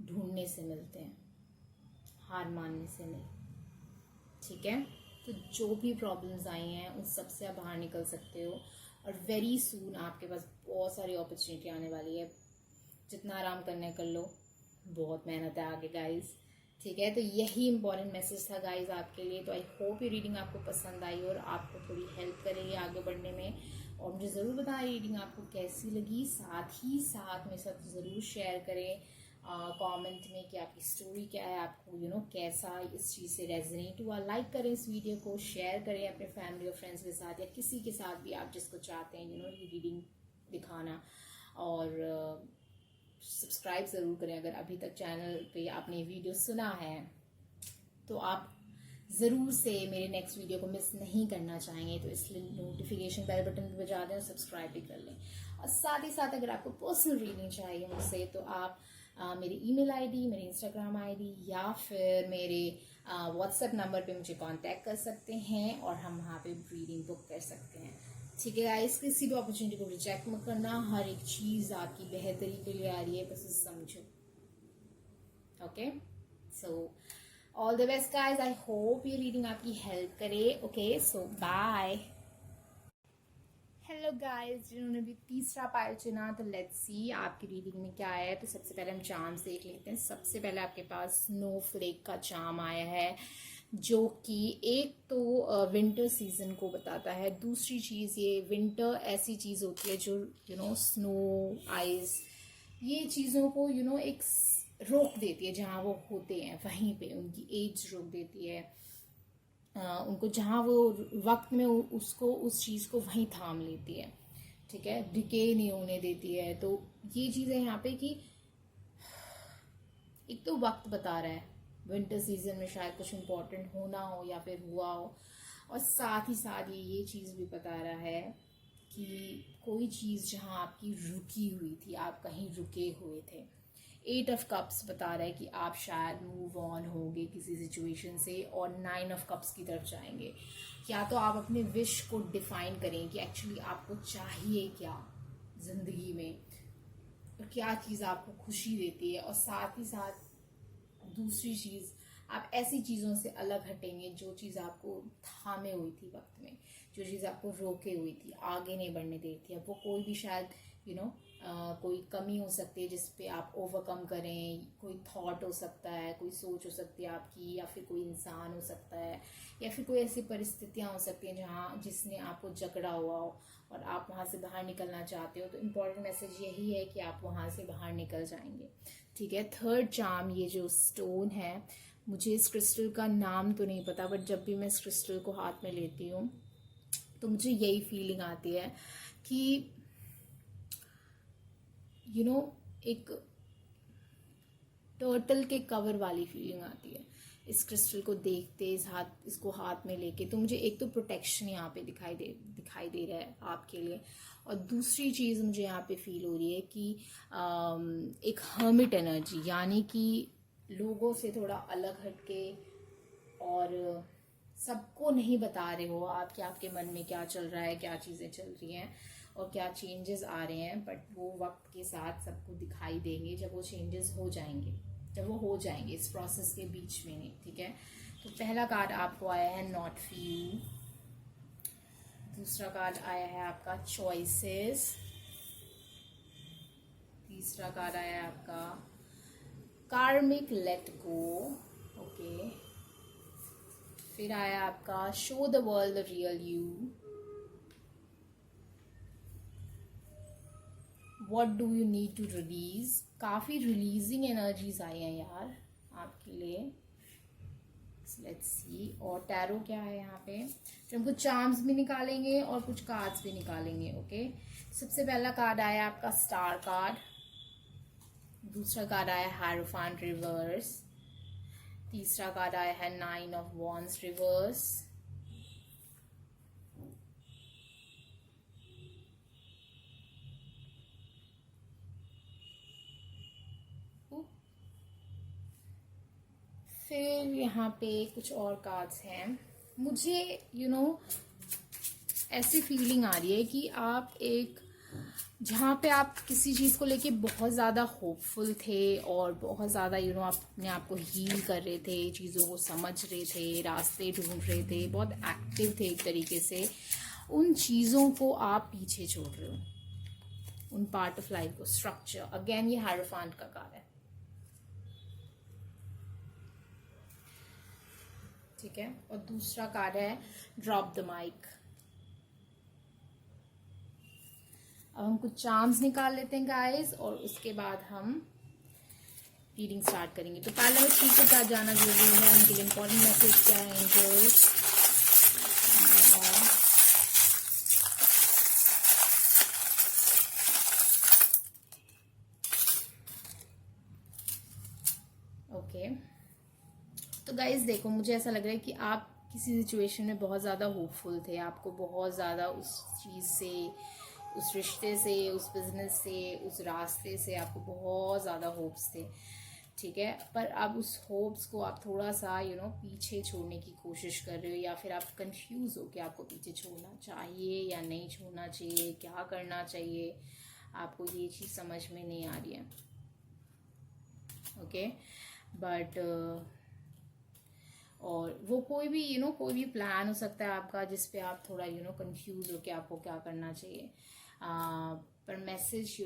ढूंढने से मिलते हैं, हार मानने से नहीं। ठीक है, तो जो भी प्रॉब्लम्स आई हैं उन सब से आप बाहर निकल सकते हो, और वेरी सून आपके पास बहुत सारी अपॉर्चुनिटी आने वाली है। जितना आराम करने कर लो, बहुत मेहनत है आगे गाइज। ठीक है, तो यही इंपॉर्टेंट मैसेज था गाइज आपके लिए। तो आई होप ये रीडिंग आपको पसंद आई और आपको थोड़ी हेल्प करेगी आगे बढ़ने में। और मुझे ज़रूर बताएं रीडिंग आपको कैसी लगी, साथ ही साथ मेरे साथ ज़रूर शेयर करें कमेंट में कि आपकी स्टोरी क्या है, आपको कैसा इस चीज़ से रेजोनेट हुआ। लाइक करें इस वीडियो को, शेयर करें अपने फैमिली और फ्रेंड्स के साथ, या किसी के साथ भी आप जिसको चाहते हैं ये रीडिंग दिखाना। और सब्सक्राइब ज़रूर करें अगर अभी तक चैनल पे आपने वीडियो सुना है, तो आप ज़रूर से मेरे नेक्स्ट वीडियो को मिस नहीं करना चाहेंगे, तो इसलिए नोटिफिकेशन बेल बटन भी बजा दें और सब्सक्राइब भी कर लें। और साथ ही साथ अगर आपको पर्सनल रीडिंग चाहिए मुझसे, तो आप मेरी ईमेल आईडी, मेरे इंस्टाग्राम आईडी, या फिर मेरे व्हाट्सएप नंबर पे मुझे कांटेक्ट कर सकते हैं, और हम वहाँ पे रीडिंग बुक कर सकते हैं। ठीक है गाइस, किसी भी अपॉर्चुनिटी को रिजेक्ट मत करना, हर एक चीज़ आपकी बेहतरी के लिए आ रही है, बस इसे समझो। Okay, so all the best guys, I hope ये रीडिंग आपकी हेल्प करे। ओके, सो बाय। हेलो गाइस, जिन्होंने भी तीसरा पायल चुना, तो लेट्स सी आपकी रीडिंग में क्या आया है। तो सबसे पहले हम चार्म्स देख लेते हैं। सबसे पहले आपके पास स्नोफ्लेक का चार्म आया है, जो कि एक तो विंटर सीजन को बताता है। दूसरी चीज़, ये विंटर ऐसी चीज़ होती है जो स्नो, आइस, ये चीज़ों को एक रोक देती है। जहाँ वो होते हैं वहीं पे उनकी एज रोक देती है, उनको जहाँ वो वक्त में उसको उस चीज़ को वहीं थाम लेती है। ठीक है, डिके नहीं होने देती है। तो ये चीज़ है यहाँ पे कि एक तो वक्त बता रहा है, विंटर सीजन में शायद कुछ इम्पोर्टेंट होना हो या फिर हुआ हो, और साथ ही साथ ये चीज़ भी बता रहा है कि कोई चीज़ जहाँ आपकी रुकी हुई थी, आप कहीं रुके हुए थे। 8 ऑफ कप्स बता रहा है कि आप शायद मूव ऑन होंगे किसी सिचुएशन से, और 9 ऑफ कप्स की तरफ जाएंगे। या तो आप अपने विश को डिफाइन करें कि एक्चुअली आपको चाहिए क्या ज़िंदगी में, और क्या चीज़ आपको खुशी देती है। और साथ ही साथ दूसरी चीज़, आप ऐसी चीज़ों से अलग हटेंगे जो चीज़ आपको थामे हुई थी वक्त में, जो चीज़ आपको रोके हुई थी, आगे नहीं बढ़ने दे रही थी। अब वो कोई भी शायद कोई कमी हो सकती है जिस पे आप ओवरकम करें, कोई थॉट हो सकता है, कोई सोच हो सकती है आपकी, या फिर कोई इंसान हो सकता है, या फिर कोई ऐसी परिस्थितियाँ हो सकती हैं जिसने आपको जकड़ा हुआ हो और आप वहाँ से बाहर निकलना चाहते हो। तो इम्पोर्टेंट मैसेज यही है कि आप वहाँ से बाहर निकल जाएंगे। ठीक है, थर्ड चार्म, ये जो स्टोन है, मुझे इस क्रिस्टल का नाम तो नहीं पता, बट जब भी मैं इस क्रिस्टल को हाथ में लेती हूँ तो मुझे यही फीलिंग आती है कि एक टर्टल के कवर वाली फीलिंग आती है इस क्रिस्टल को देखते, इसको हाथ में लेके। तो मुझे एक तो प्रोटेक्शन यहाँ पे दिखाई दे रहा है आपके लिए, और दूसरी चीज़ मुझे यहाँ पे फील हो रही है कि एक हर्मिट एनर्जी, यानी कि लोगों से थोड़ा अलग हटके, और सबको नहीं बता रहे हो आप कि आपके मन में क्या चल रहा है, क्या चीज़ें चल रही हैं और क्या चेंजेस आ रहे हैं, बट वो वक्त के साथ सबको दिखाई देंगे जब वो चेंजेस हो जाएंगे, जब वो हो जाएंगे, इस प्रोसेस के बीच में नहीं। ठीक है, तो पहला कार्ड आपको आया है नॉट फॉर यू, दूसरा कार्ड आया है आपका चॉइसेस, तीसरा कार्ड आया है आपका कार्मिक लेट गो। ओके, फिर आया आपका show the world the real you, what do you need to release. काफ़ी रिलीजिंग एनर्जीज आई हैं यार आपके लिए, लेट्स सी। और टैरो क्या है यहाँ पे, फिर हम कुछ चार्म्स भी निकालेंगे और कुछ कार्ड्स भी निकालेंगे। ओके, सबसे पहला कार्ड आया आपका स्टार कार्ड, दूसरा कार्ड आया हायरोफेंट रिवर्स, तीसरा कार्ड आया है 9 ऑफ वॉन्ड्स रिवर्स, फिर यहाँ पे कुछ और कार्ड्स हैं। मुझे ऐसी फीलिंग आ रही है कि आप एक, जहाँ पे आप किसी चीज़ को लेके बहुत ज़्यादा होपफुल थे और बहुत ज़्यादा आप अपने आप को हील कर रहे थे, चीज़ों को समझ रहे थे, रास्ते ढूंढ रहे थे, बहुत एक्टिव थे एक तरीके से, उन चीज़ों को आप पीछे छोड़ रहे हो, उन पार्ट ऑफ लाइफ को, स्ट्रक्चर। अगेन ये हायरोफेंट का कार्ड है, ठीक है। और दूसरा कार्ड है ड्रॉप द माइक। अब हम कुछ चार्म्स निकाल लेते हैं गाइस, और उसके बाद हम रीडिंग स्टार्ट करेंगे। तो पहले उस चीज को क्या जाना जरूरी है, उनके लिए इंपॉर्टेंट मैसेज क्या है एंजल्स। ओके, तो गाइस देखो, मुझे ऐसा लग रहा है कि आप किसी सिचुएशन में बहुत ज़्यादा होपफुल थे, आपको बहुत ज़्यादा उस चीज़ से, उस रिश्ते से, उस बिजनेस से, उस रास्ते से आपको बहुत ज़्यादा होप्स थे, ठीक है। पर अब उस होप्स को आप थोड़ा सा पीछे छोड़ने की कोशिश कर रहे हो, या फिर आप कंफ्यूज हो कि आपको पीछे छोड़ना चाहिए या नहीं छोड़ना चाहिए, क्या करना चाहिए, आपको ये चीज़ समझ में नहीं आ रही है। ओके, बट और वो कोई भी कोई भी प्लान हो सकता है आपका जिस पे आप थोड़ा कंफ्यूज हो कि आपको क्या करना चाहिए। पर मैसेज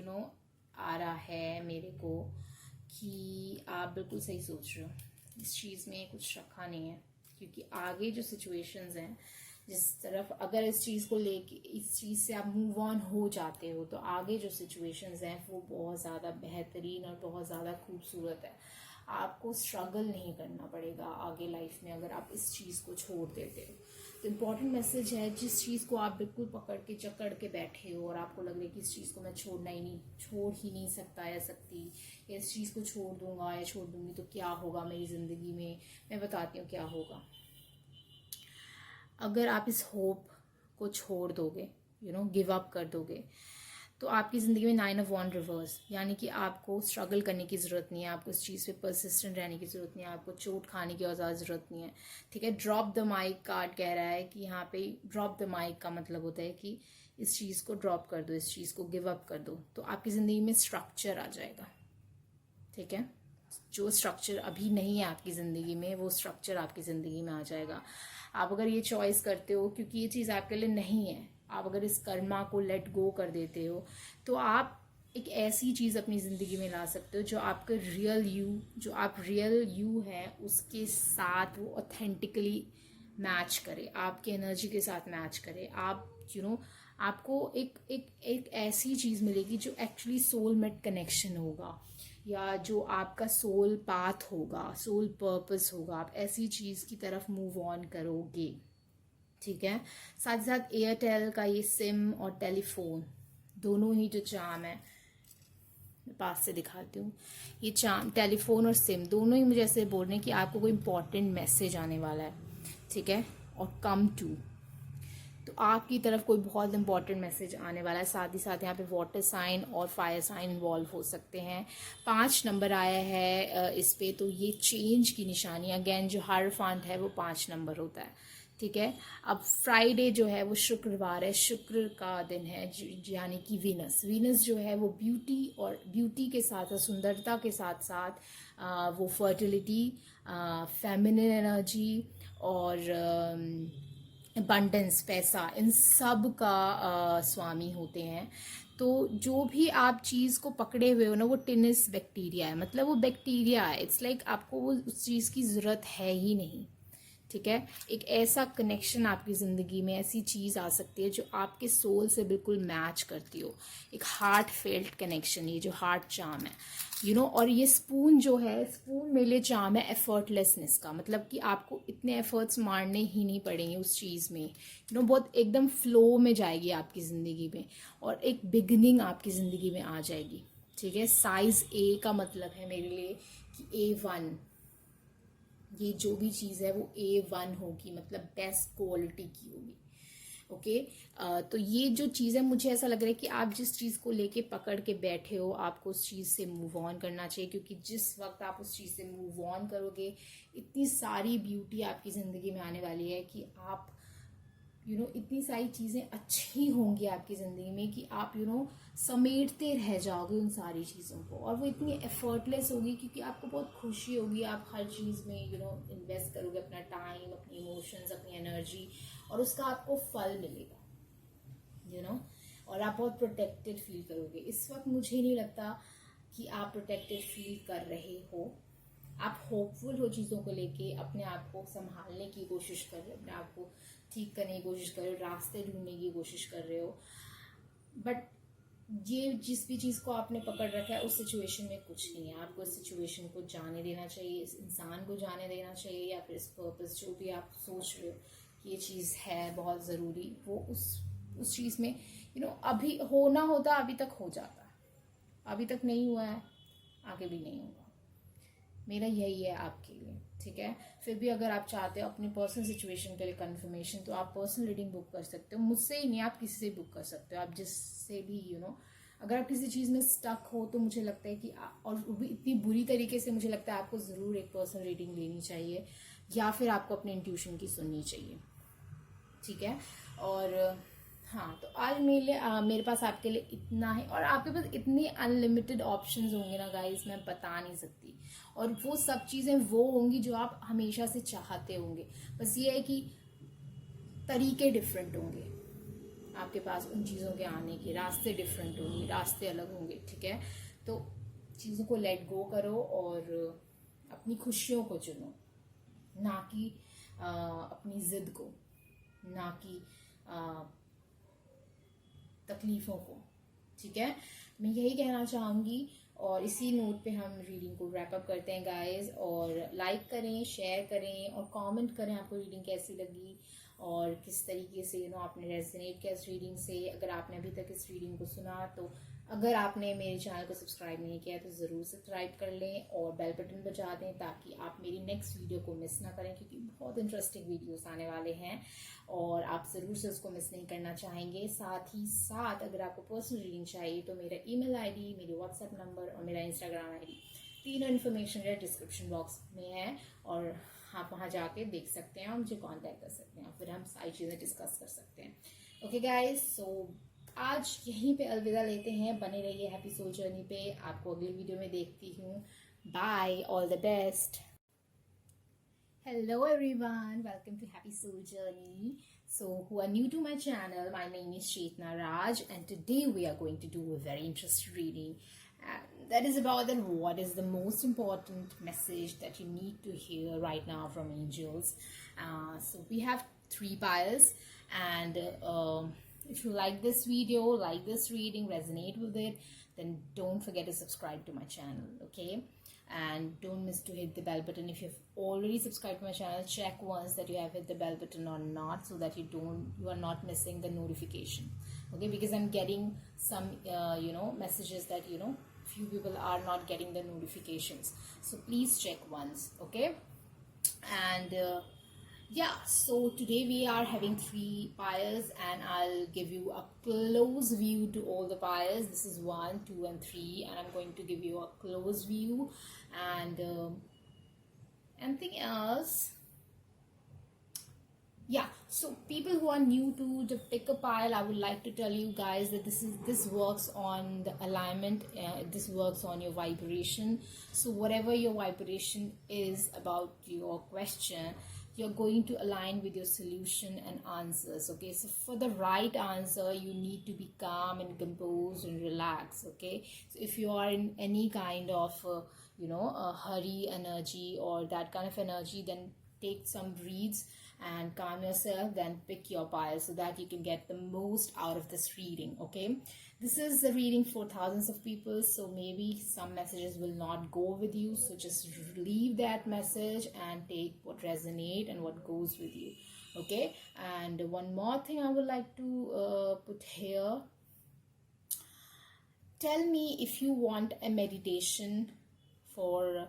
आ रहा है मेरे को कि आप बिल्कुल सही सोच रहे हो, इस चीज़ में कुछ रखा नहीं है, क्योंकि आगे जो सिचुएशंस हैं जिस तरफ, अगर इस चीज़ को लेके, इस चीज़ से आप मूव ऑन हो जाते हो, तो आगे जो सिचुएशंस हैं वो बहुत ज़्यादा बेहतरीन और बहुत ज़्यादा खूबसूरत है। आपको स्ट्रगल नहीं करना पड़ेगा आगे लाइफ में अगर आप इस चीज़ को छोड़ देते हो। तो इम्पॉर्टेंट मैसेज है, जिस चीज़ को आप बिल्कुल पकड़ के जकड़ के बैठे हो और आपको लग रहा है कि इस चीज़ को मैं छोड़ ही नहीं सकता या सकती, या इस चीज़ को छोड़ दूंगा या छोड़ दूंगी तो क्या होगा मेरी ज़िंदगी में, मैं बताती हूँ क्या होगा। अगर आप इस होप को छोड़ दोगे, गिव अप कर दोगे, तो आपकी ज़िंदगी में 9 ऑफ वॉन्ड रिवर्स, यानी कि आपको स्ट्रगल करने की ज़रूरत नहीं है, आपको इस चीज़ पे परसिस्टेंट रहने की ज़रूरत नहीं है, आपको चोट खाने की और ज़्यादा ज़रूरत नहीं है, ठीक है। ड्रॉप द माइक कार्ड कह रहा है कि यहाँ पे ड्रॉप द माइक का मतलब होता है कि इस चीज़ को ड्रॉप कर दो, इस चीज़ को गिव अप कर दो, तो आपकी ज़िंदगी में स्ट्रक्चर आ जाएगा, ठीक है। जो स्ट्रक्चर अभी नहीं है आपकी ज़िंदगी में, वो स्ट्रक्चर आपकी ज़िंदगी में आ जाएगा। आप अगर ये चॉइस करते हो, क्योंकि ये चीज़ आपके लिए नहीं है, आप अगर इस कर्मा को लेट गो कर देते हो, तो आप एक ऐसी चीज़ अपनी ज़िंदगी में ला सकते हो जो आपका रियल यू, जो आप रियल यू है उसके साथ वो ऑथेंटिकली मैच करे, आपकी एनर्जी के साथ मैच करे। आप आपको एक ऐसी चीज़ मिलेगी जो एक्चुअली सोलमेट कनेक्शन होगा, या जो आपका सोल पाथ होगा, सोल पर्पस होगा, आप ऐसी चीज़ की तरफ मूव ऑन करोगे, ठीक है। साथ ही साथ एयरटेल का ये सिम और टेलीफोन दोनों ही जो चार्म है, मैं पास से दिखाती हूँ, ये चार्म, टेलीफोन और सिम दोनों ही मुझे ऐसे बोल रहे हैं कि आपको कोई इंपॉर्टेंट मैसेज आने वाला है, ठीक है। और कम टू, तो आपकी तरफ कोई बहुत इंपॉर्टेंट मैसेज आने वाला है। साथ ही साथ यहाँ पे वाटर साइन और फायर साइन इन्वॉल्व हो सकते हैं। 5 नंबर आया है इस पे, तो ये चेंज की निशानी, अगेन जो हायरोफेंट है वो 5 नंबर होता है, ठीक है। अब फ्राइडे जो है वो शुक्रवार है, शुक्र का दिन है, यानी कि वीनस जो है वो ब्यूटी के साथ, सुंदरता के साथ साथ वो फर्टिलिटी, फेमिनिन एनर्जी और अबंडेंस, पैसा, इन सब का स्वामी होते हैं। तो जो भी आप चीज़ को पकड़े हुए हो ना, वो टिनस बैक्टीरिया है, मतलब वो बैक्टीरिया है, इट्स लाइक आपको वो उस चीज़ की ज़रूरत है ही नहीं, ठीक है। एक ऐसा कनेक्शन आपकी ज़िंदगी में, ऐसी चीज़ आ सकती है जो आपके सोल से बिल्कुल मैच करती हो, एक हार्ट फेल्ट कनेक्शन, ये जो हार्ट चार्म है, और ये स्पून जो है, स्पून मेरे लिए चार्म है एफर्टलेसनेस का, मतलब कि आपको इतने एफर्ट्स मारने ही नहीं पड़ेंगे उस चीज़ में, बहुत एकदम फ्लो में जाएगी आपकी ज़िंदगी में, और एक बिगनिंग आपकी ज़िंदगी में आ जाएगी, ठीक है। साइज़ ए का मतलब है मेरे लिए कि A1, ये जो भी चीज़ है वो A1 होगी, मतलब बेस्ट क्वालिटी की होगी, ओके। तो ये जो चीज़ है, मुझे ऐसा लग रहा है कि आप जिस चीज़ को लेके पकड़ के बैठे हो, आपको उस चीज़ से मूव ऑन करना चाहिए, क्योंकि जिस वक्त आप उस चीज़ से मूव ऑन करोगे, इतनी सारी ब्यूटी आपकी ज़िंदगी में आने वाली है कि आप इतनी सारी चीज़ें अच्छी होंगी आपकी ज़िंदगी में कि आप समेटते रह जाओगे उन सारी चीज़ों को, और वो इतनी एफर्टलेस होगी क्योंकि आपको बहुत खुशी होगी, आप हर चीज़ में इन्वेस्ट करोगे अपना टाइम, अपनी इमोशंस, अपनी एनर्जी, और उसका आपको फल मिलेगा, और आप बहुत प्रोटेक्टेड फील करोगे। इस वक्त मुझे नहीं लगता कि आप प्रोटेक्टेड फील कर रहे हो। आप होपफुल हो चीज़ों को लेके, अपने आप को संभालने की कोशिश कर रहे हो, अपने आप को ठीक करने की कोशिश कर रहे हो, रास्ते ढूंढने की कोशिश कर रहे हो, बट ये जिस भी चीज़ को आपने पकड़ रखा है उस सिचुएशन में कुछ नहीं है। आपको इस सिचुएशन को जाने देना चाहिए, इस इंसान को जाने देना चाहिए, या फिर इस पर्पस जो भी आप सोच रहे हो कि ये चीज़ है बहुत ज़रूरी, वो उस चीज़ में अभी होना होता, अभी तक हो जाता, अभी तक नहीं हुआ है, आगे भी नहीं होगा। मेरा यही है आपके लिए, ठीक है। फिर भी अगर आप चाहते हो अपनी पर्सनल सिचुएशन के लिए कंफर्मेशन, तो आप पर्सनल रीडिंग बुक कर सकते हो, मुझसे ही नहीं, आप किसी से बुक कर सकते हो, आप जिससे भी अगर आप किसी चीज़ में स्टक हो, तो मुझे लगता है कि और वो भी इतनी बुरी तरीके से, मुझे लगता है आपको ज़रूर एक पर्सनल रीडिंग लेनी चाहिए, या फिर आपको अपने इंट्यूशन की सुननी चाहिए, ठीक है। और हाँ, तो आज मेरे पास आपके लिए इतना है, और आपके पास इतनी अनलिमिटेड ऑप्शंस होंगे ना गाइस, मैं बता नहीं सकती, और वो सब चीज़ें वो होंगी जो आप हमेशा से चाहते होंगे, बस ये है कि तरीके डिफरेंट होंगे आपके पास, उन चीज़ों के आने के रास्ते डिफरेंट होंगे, रास्ते अलग होंगे, ठीक है। तो चीज़ों को लेट गो करो और अपनी खुशियों को चुनो, ना कि अपनी ज़िद को, ना कि तकलीफ़ों को, ठीक है। मैं यही कहना चाहूँगी, और इसी नोट पे हम रीडिंग को रैप अप करते हैं गाइस। और लाइक करें, शेयर करें, और कमेंट करें आपको रीडिंग कैसी लगी, और किस तरीके से आपने रेजोनेट किया इस रीडिंग से। अगर आपने अभी तक इस रीडिंग को सुना, तो अगर आपने मेरे चैनल को सब्सक्राइब नहीं किया तो ज़रूर सब्सक्राइब कर लें, और बेल बटन बजा दें, ताकि आप मेरी नेक्स्ट वीडियो को मिस ना करें, क्योंकि बहुत इंटरेस्टिंग वीडियोस आने वाले हैं, और आप ज़रूर से उसको मिस नहीं करना चाहेंगे। साथ ही साथ अगर आपको पर्सनल रीडिंग चाहिए, तो मेरा ईमेल आईडी, मेरे व्हाट्सएप नंबर और मेरा इंस्टाग्राम आईडी, तीनों इन्फॉर्मेशन मेरे डिस्क्रिप्शन बॉक्स में है, और आप वहाँ जाके देख सकते हैं, और मुझे कांटेक्ट कर सकते हैं, फिर हम सारी चीज़ें डिस्कस कर सकते हैं। ओके गाइस, सो आज यहीं पे अलविदा लेते हैं। बने रहिए हैप्पी सोल जर्नी पे। आपको अगली वीडियो में देखती हूँ। Bye, all the best. Hello everyone, welcome to Happy Soul Journey. So who are new to my channel, my name is Chetna Raj, and today we are going to do a very interesting reading, and that is about then what is the most important message that you need to hear right now from angels. So we have 3 piles, and if you like this video, like this reading, resonate with it, then don't forget to subscribe to my channel, okay? And don't miss to hit the bell button. If you've already subscribed to my channel, check once that you have hit the bell button or not, so that you are not missing the notification, okay? Because I'm getting some messages that few people are not getting the notifications, so please check once, okay? And yeah, so today we are having 3 piles, and I'll give you a close view to all the piles. This is 1, 2 and 3, and I'm going to give you a close view. And anything else? Yeah, so people who are new to the pick a pile, I would like to tell you guys that this works on the alignment, this works on your vibration. So whatever your vibration is about your question, you're going to align with your solution and answers, okay? So for the right answer, you need to be calm and composed and relaxed, okay? So if you are in any kind of a hurry energy or that kind of energy, then take some breaths and calm yourself, then pick your pile so that you can get the most out of this reading. Okay, this is the reading for thousands of people, so maybe some messages will not go with you, so just leave that message and take what resonate and what goes with you. Okay, and one more thing I would like to put here. Tell me if you want a meditation for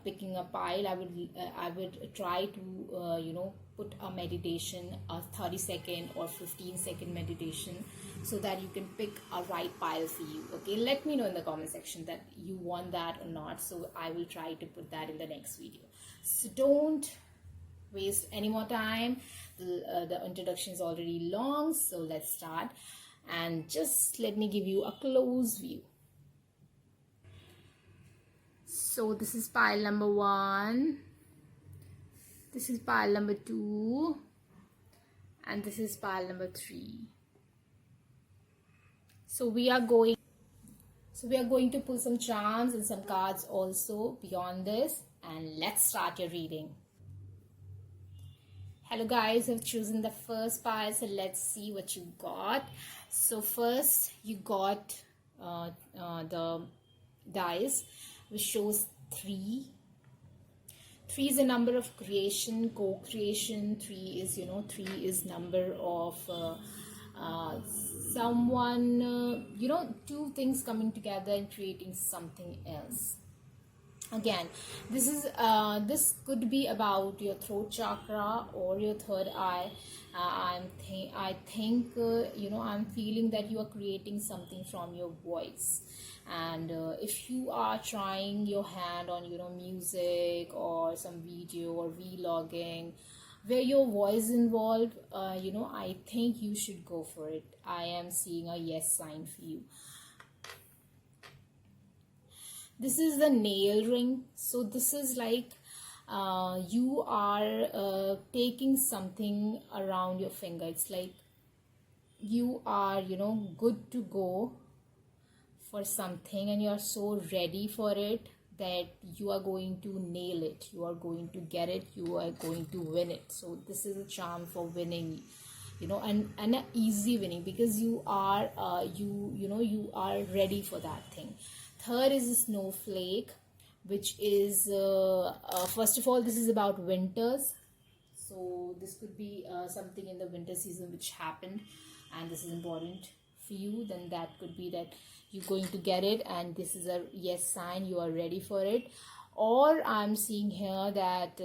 picking a pile. I would try to put a meditation, a 30-second or 15-second meditation, so that you can pick a right pile for you. Okay, let me know in the comment section that you want that or not, so I will try to put that in the next video. So don't waste any more time. The introduction is already long, so let's start. And just let me give you a close view. So this is pile number 1, this is pile number 2, and this is pile number 3. So we are going to pull some charms and some cards also beyond this, and let's start your reading. Hello guys, I've chosen the first pile, so let's see what you got. So first you got the dice, which shows 3. 3 is a number of creation, co-creation. 3 is number of someone, two things coming together and creating something else. Again, this could be about your throat chakra or your third eye. I'm feeling that you are creating something from your voice. And if you are trying your hand on music or some video or vlogging where your voice is involved, I think you should go for it. I am seeing a yes sign for you. This is the nail ring. So this is like you are taking something around your finger. It's like you are good to go for something, and you are so ready for it that you are going to nail it, you are going to get it, you are going to win it. So this is a charm for winning, and an easy winning, because you are you are ready for that thing. Third is a snowflake, which is first of all, this is about winters. So this could be something in the winter season which happened, and this is important for you. Then that could be that you're going to get it, and this is a yes sign, you are ready for it. Or I'm seeing here that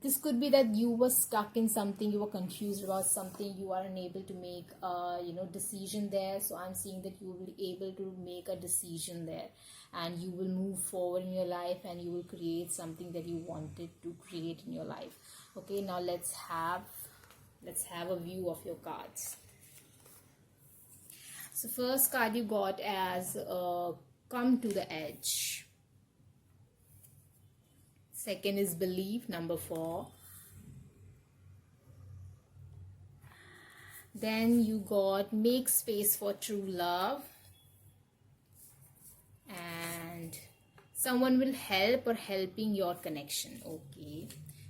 this could be that you were stuck in something, you were confused about something, you are unable to make a decision there. So I'm seeing that you will be able to make a decision there, and you will move forward in your life, and you will create something that you wanted to create in your life. Okay, now let's have a view of your cards. So first card you got as come to the edge. Second is belief, number 4. Then you got make space for true love, and someone will help or helping your connection. Okay,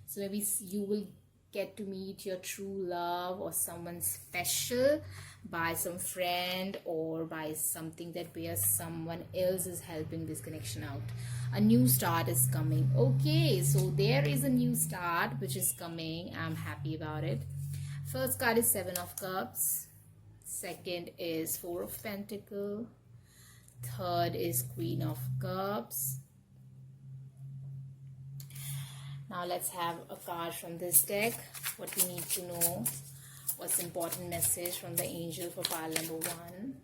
so maybe you will get to meet your true love or someone special by some friend or by something that where someone else is helping this connection out. A new start is coming. Okay, so there is a new start which is coming. I'm happy about it. First card is 7 of Cups. Second is 4 of Pentacles. Third is Queen of Cups. Now let's have a card from this deck. What we need to know. What's important message from the angel for pile number 1.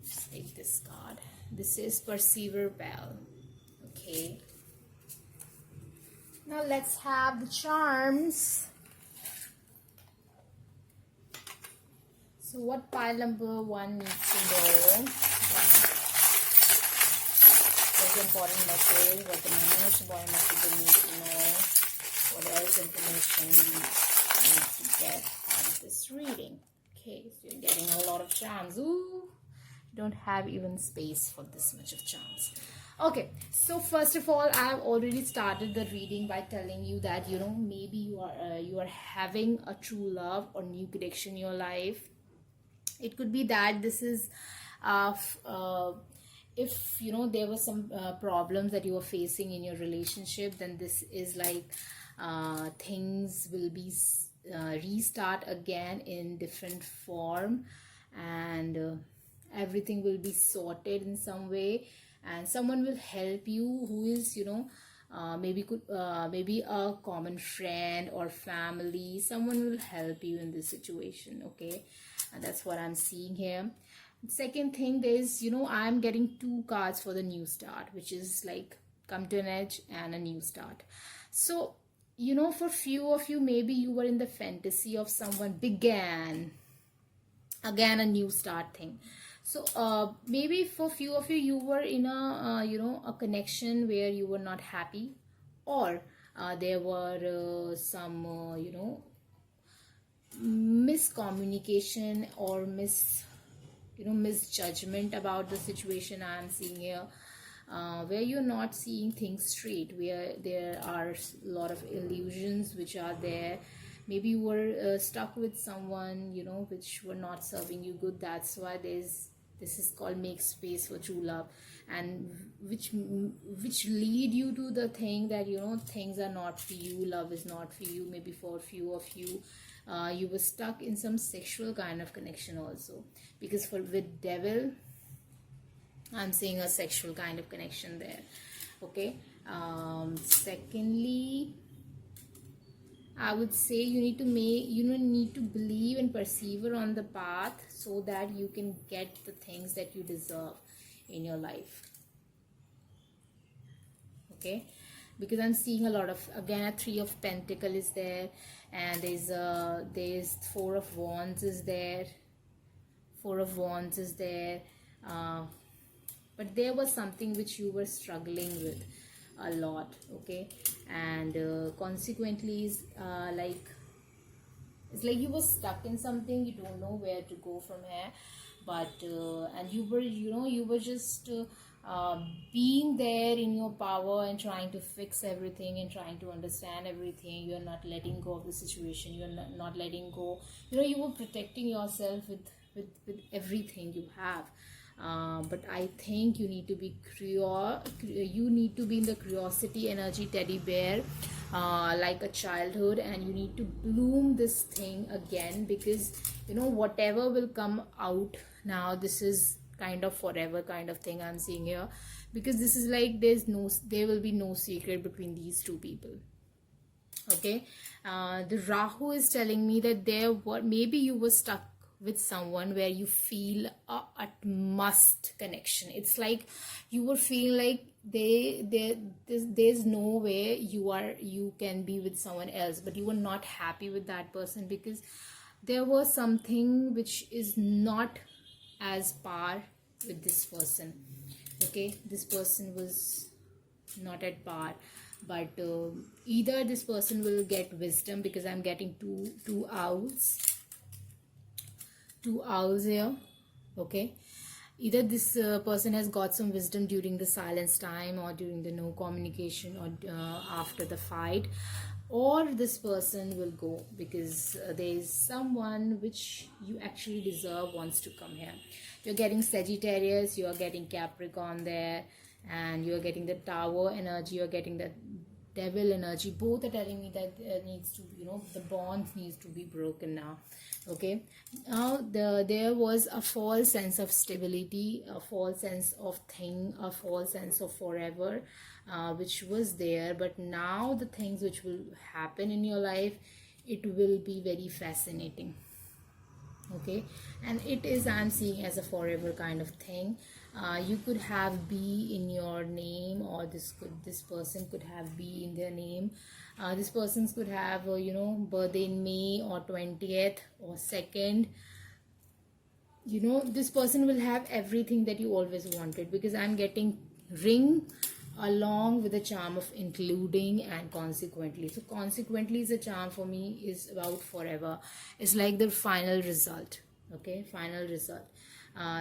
Let's take this card. This is Perceiver Bell. Okay. Now let's have the charms. So what pile number 1 needs to know? So the important message? What the most important message they need to know? What else information you need to get out of this reading? Okay, so you're getting a lot of charms. Ooh, don't have even space for this much of charms. Okay, so first of all, I've already started the reading by telling you that, you know, maybe you are having a true love or new connection in your life. It could be that this is if you know there were some problems that you were facing in your relationship, then this is like things will be restart again in different form, and everything will be sorted in some way, and someone will help you who is, you know, maybe a common friend or family. Someone will help you in this situation. Okay, and that's what I'm seeing here. Second thing, there's, you know, I'm getting two cards for the new start, which is like come to an edge and a new start. So, you know, for few of you, maybe you were in the fantasy of someone began again a new start thing. So maybe for few of you, you were in a you know, a connection where you were not happy, or there were some you know, miscommunication or misjudgment about the situation I'm seeing here, where you're not seeing things straight, where there are a lot of illusions which are there. Maybe you were stuck with someone, you know, which were not serving you good. That's why this is called make space for true love, and which lead you to the thing that, you know, things are not for you, love is not for you. Maybe for a few of you, you were stuck in some sexual kind of connection also, because with devil I'm seeing a sexual kind of connection there. Okay, secondly, I would say you need to believe and persevere on the path so that you can get the things that you deserve in your life. Okay, because I'm seeing a lot of, again, a 3 of Pentacles is there, and there's 4 of Wands is there. 4 of Wands is there, but there was something which you were struggling with a lot. Okay, and consequently is like it's like you were stuck in something, you don't know where to go from here, but and you were just being there in your power and trying to fix everything and trying to understand everything. You're not letting go of the situation, you're not letting go, you know, you were protecting yourself with everything you have. But I think you need to be you need to be in the curiosity energy teddy bear, like a childhood, and you need to bloom this thing again, because, you know, whatever will come out now, this is kind of forever kind of thing I'm seeing here, because this is like there will be no secret between these two people. Okay, the Rahu is telling me that maybe you were stuck with someone where you feel a must connection. It's like you were feeling like there's no way you can be with someone else, but you were not happy with that person because there was something which is not as par with this person. Okay, this person was not at par, but either this person will get wisdom, because I'm getting two owls here. Okay, either this person has got some wisdom during the silence time, or during the no communication, or after the fight, or this person will go because there is someone which you actually deserve wants to come here. You're getting Sagittarius, you're getting Capricorn there, and you're getting the Tower energy, you're getting the Devil energy. Both are telling me that needs to, you know, the bonds needs to be broken now. Okay, now there was a false sense of stability, a false sense of thing, a false sense of forever, which was there, but now the things which will happen in your life, it will be very fascinating. Okay, and it is, I'm seeing as a forever kind of thing. You could have B in your name, or this person could have B in their name. This person could have you know, birthday in May or 20th or 2nd. You know, this person will have everything that you always wanted, because I'm getting ring along with the charm of including and consequently. So consequently is a charm for me, is about forever. It's like the final result. Okay, final result.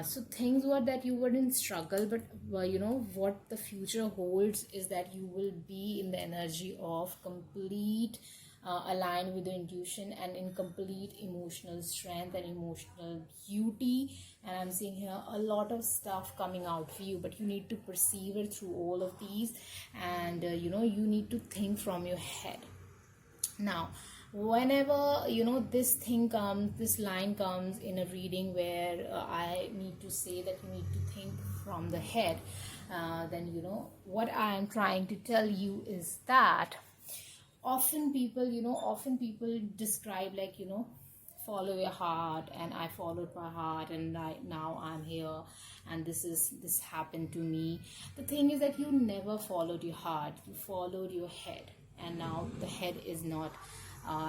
So things were that you wouldn't struggle, but what the future holds is that you will be in the energy of complete aligned with the intuition and in complete emotional strength and emotional beauty. And I'm seeing here a lot of stuff coming out for you, but you need to perceive it through all of these. And you need to think from your head. Now, whenever this thing comes, this line comes in a reading where I need to say that you need to think from the head, then what I am trying to tell you is that often people describe, like, follow your heart, and I followed my heart, and now I'm here, and this happened to me. The thing is that you never followed your heart, you followed your head, and now the head is not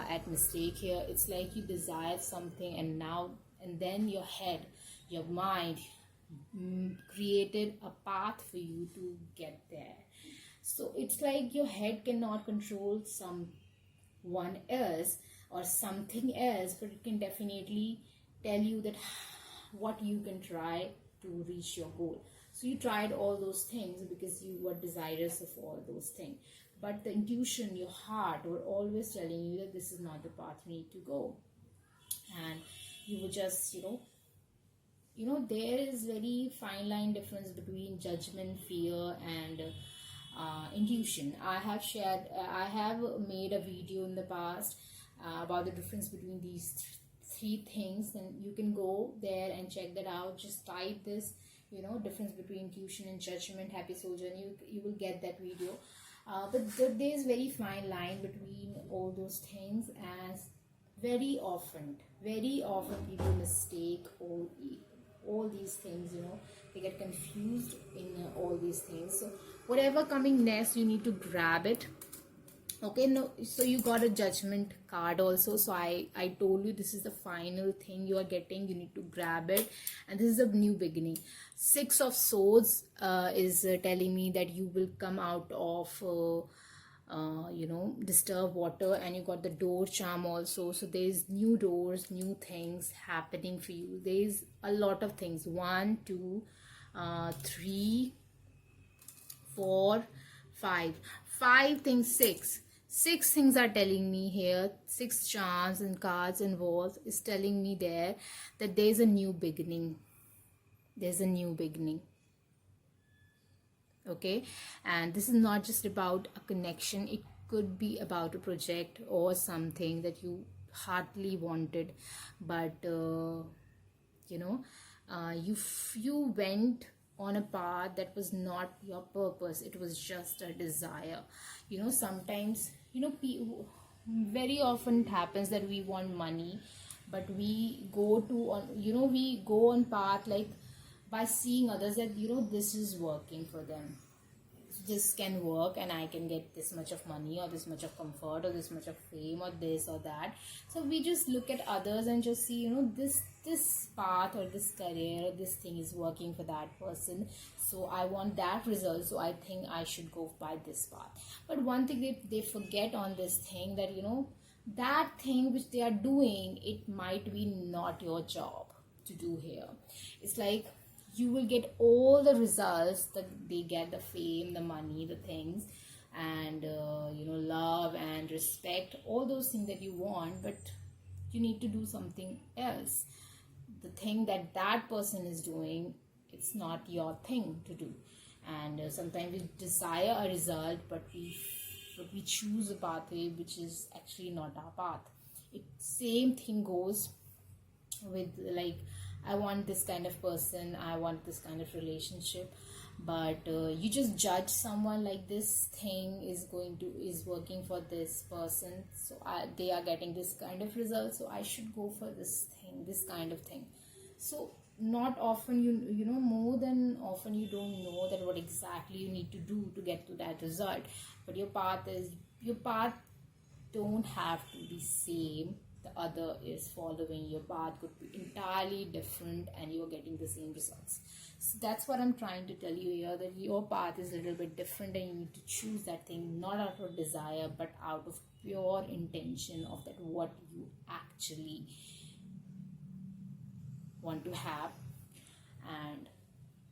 at mistake here. It's like you desired something, and then your head, your mind, created a path for you to get there. So it's like your head cannot control someone else or something else, but it can definitely tell you that what you can try to reach your goal. So you tried all those things because you were desirous of all those things, but the intuition, your heart, were always telling you that this is not the path you need to go. And you were just there is very fine line difference between judgment, fear, and intuition. I have made a video in the past about the difference between these three things, and you can go there and check that out. Just type this, difference between intuition and judgment, Happy Soldier, and you will get that video. But there is very fine line between all those things, as very often people mistake all these things. They get confused in all these things. So whatever coming next, you need to grab it. Okay, no, so you got a judgment card also. So I told you this is the final thing you are getting. You need to grab it, and this is a new beginning. Six of Swords is telling me that you will come out of disturbed water, and you got the door charm also. So there's new doors, new things happening for you. There's a lot of things. 1, 2, 3, 4, 5 things. Six things are telling me here. 6 charms and cards and walls is telling me there that there's a new beginning. There's a new beginning. Okay, and this is not just about a connection. It could be about a project or something that you heartily wanted, but you went on a path that was not your purpose. It was just a desire. Sometimes very often it happens that we want money, but we go on path, like, by seeing others that this is working for them, this can work, and I can get this much of money, or this much of comfort, or this much of fame, or this or that. So we just look at others and just see, this path or this career or this thing is working for that person, so I want that result, so I think I should go by this path. But one thing they forget on this thing, that that thing which they are doing, it might be not your job to do here. It's like you will get all the results that they get, the fame, the money, the things, and love and respect, all those things that you want, but you need to do something else. The thing that person is doing, it's not your thing to do. And sometimes we desire a result, but we choose a pathway which is actually not our path. Same thing goes with, like, I want this kind of person, I want this kind of relationship, but you just judge someone, like, this thing is working for this person, so they are getting this kind of result, so I should go for this kind of thing. So not often, more than often, you don't know that what exactly you need to do to get to that result. But your path don't have to be same. the other is following. Your path could be entirely different and you're getting the same results. So that's what I'm trying to tell you here, that your path is a little bit different and you need to choose that thing not out of desire but out of pure intention of that what you actually want to have and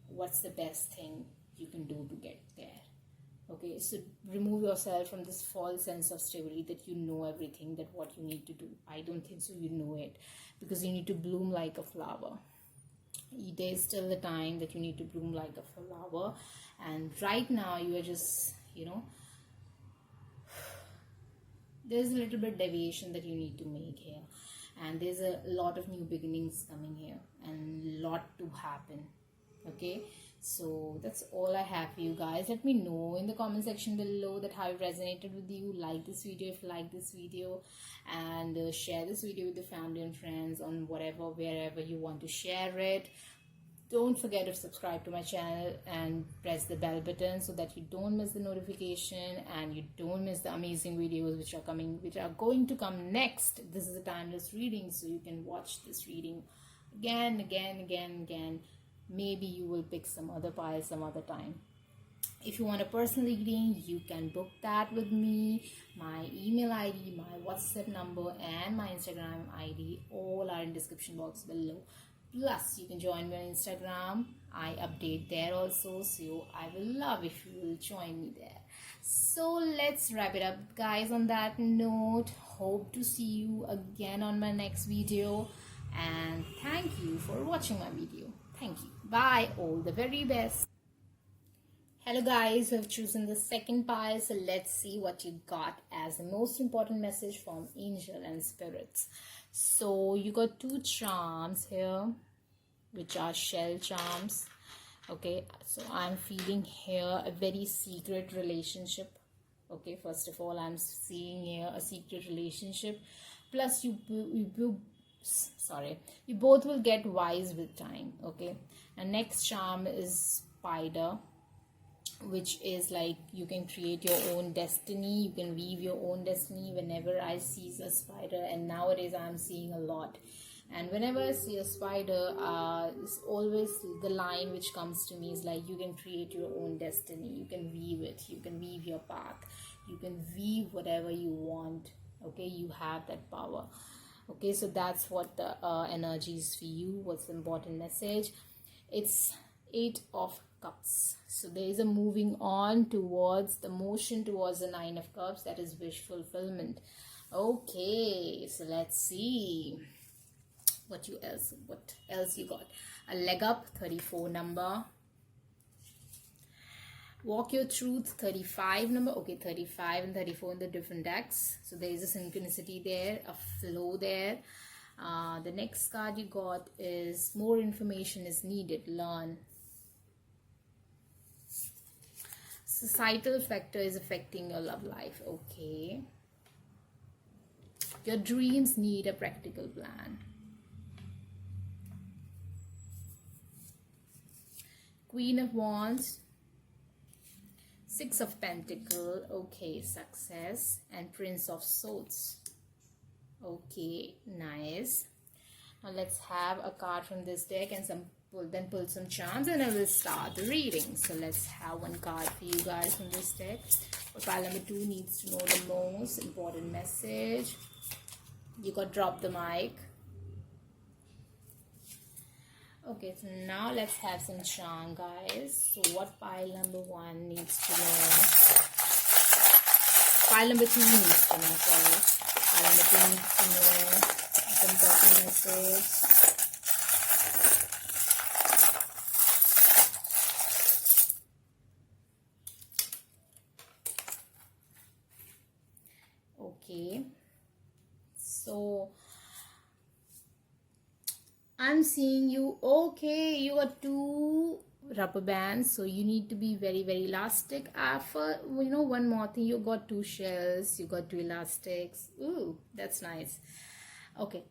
what's the best thing you can do to get there. Okay, so remove yourself from this false sense of stability that you know everything, that what you need to do. I don't think so you know it, because you need to bloom like a flower. There's still the time that you need to bloom like a flower, and right now you are just, there's a little bit deviation that you need to make here, and there's a lot of new beginnings coming here and a lot to happen. Okay, so that's all I have for you guys. Let me know in the comment section below that how it resonated with you. Like this video if you like this video, and share this video with your family and friends on wherever you want to share it. Don't forget to subscribe to my channel and press the bell button so that you don't miss the notification and you don't miss the amazing videos which are going to come next. This is a timeless reading, so you can watch this reading again. Maybe you will pick some other pile some other time. If you want a personal reading, you can book that with me. My email ID, my WhatsApp number, and my Instagram ID all are in description box below. Plus, you can join me on Instagram. I update there also, so I will love if you will join me there. So let's wrap it up, guys. On that note, hope to see you again on my next video, and thank you for watching my video. Thank you. Bye. All the very best. Hello guys who have chosen the second pile. So let's see what you got as the most important message from angel and spirits. So you got two charms here, which are shell charms. Okay, so I'm feeling here a very secret relationship. Okay, first of all, I'm seeing here a secret relationship. Plus you both will get wise with time. Okay, and next charm is spider, which is like you can create your own destiny, you can weave your own destiny. Whenever I see a spider, and nowadays I'm seeing a lot, and whenever I see a spider, it's always the line which comes to me is like you can create your own destiny, you can weave it, you can weave your path, you can weave whatever you want. Okay, you have that power. Okay, so that's what the energy is for you. What's the important message? It's 8 of Cups. So there is a moving on towards the motion towards the 9 of Cups, that is wish fulfillment. Okay, so let's see what else you got. A leg up, 34 number. Walk your truth, 35 number. Okay, 35 and 34 in the different decks. So there is a synchronicity there, a flow there. The next card you got is more information is needed, learn. Societal factor is affecting your love life. Okay, your dreams need a practical plan. Queen of Wands, 6 of Pentacles. Okay, success. And Prince of Swords. Okay, nice. Now let's have a card from this deck and then pull some charms, and I will start the reading. So let's have one card for you guys from this deck. What pile number 2 needs to know the most important message. You got drop the mic. Okay, so now let's have some charm, guys. So what pile number 1 needs to know? Pile number 2 needs to know, sorry. Pile number 2 needs to know the important message. Okay, so I'm seeing you. Okay, you got 2 rubber bands, so you need to be very elastic. For one more thing, you got 2 shells, you got 2 elastics. Ooh, that's nice. Okay,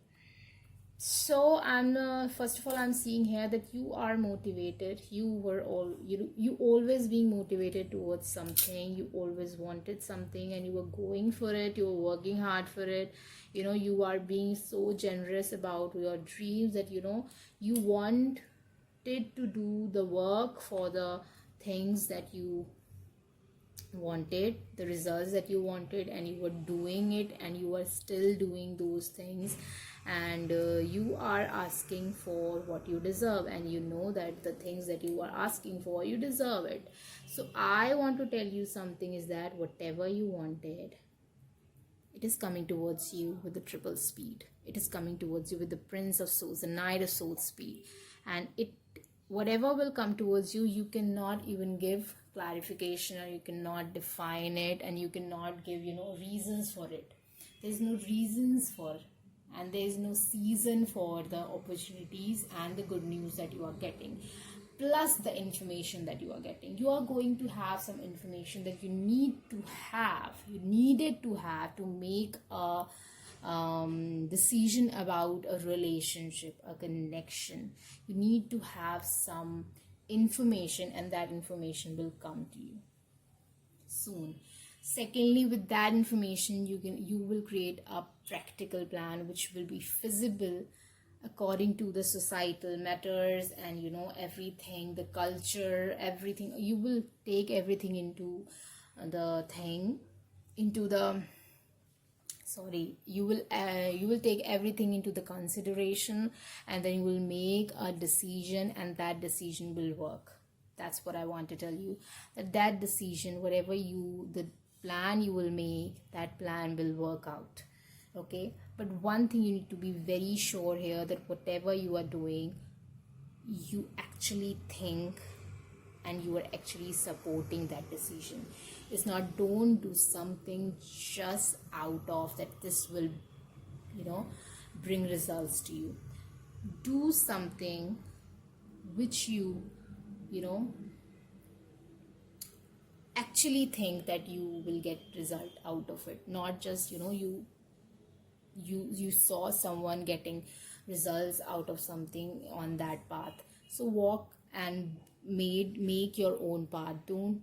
So I'm first of all, I'm seeing here that you are motivated. You always being motivated towards something. You always wanted something and you were going for it. You were working hard for it. You are being so generous about your dreams that you wanted to do the work for the things that you wanted, the results that you wanted, and you were doing it, and you are still doing those things, and you are asking for what you deserve, and you know that the things that you are asking for, you deserve it. So I want to tell you something, is that whatever you wanted, it is coming towards you with the triple speed. It is coming towards you with the Prince of Swords, the Knight of Swords speed. And whatever will come towards you, you cannot even give clarification, or you cannot define it, and you cannot give, reasons for it. There's no reasons for, and there's no season for the opportunities and the good news that you are getting, plus the information that you are getting. You are going to have some information that you needed to have to make a decision about a relationship, a connection. You need to have some information, and that information will come to you soon. Secondly, with that information, you will create a practical plan which will be feasible according to the societal matters, and everything, the culture, everything. You will take everything into the thing into the sorry you will take everything into the consideration, and then you will make a decision, and that decision will work. That's what I want to tell you, that decision, the plan you will make, that plan will work out. Okay, but one thing you need to be very sure here, that whatever you are doing, you actually think, and you are actually supporting that decision. It's not, don't do something just out of that this will bring results to you. Do something which you know actually think that you will get result out of it, not just you saw someone getting results out of something on that path. So walk and make your own path. Don't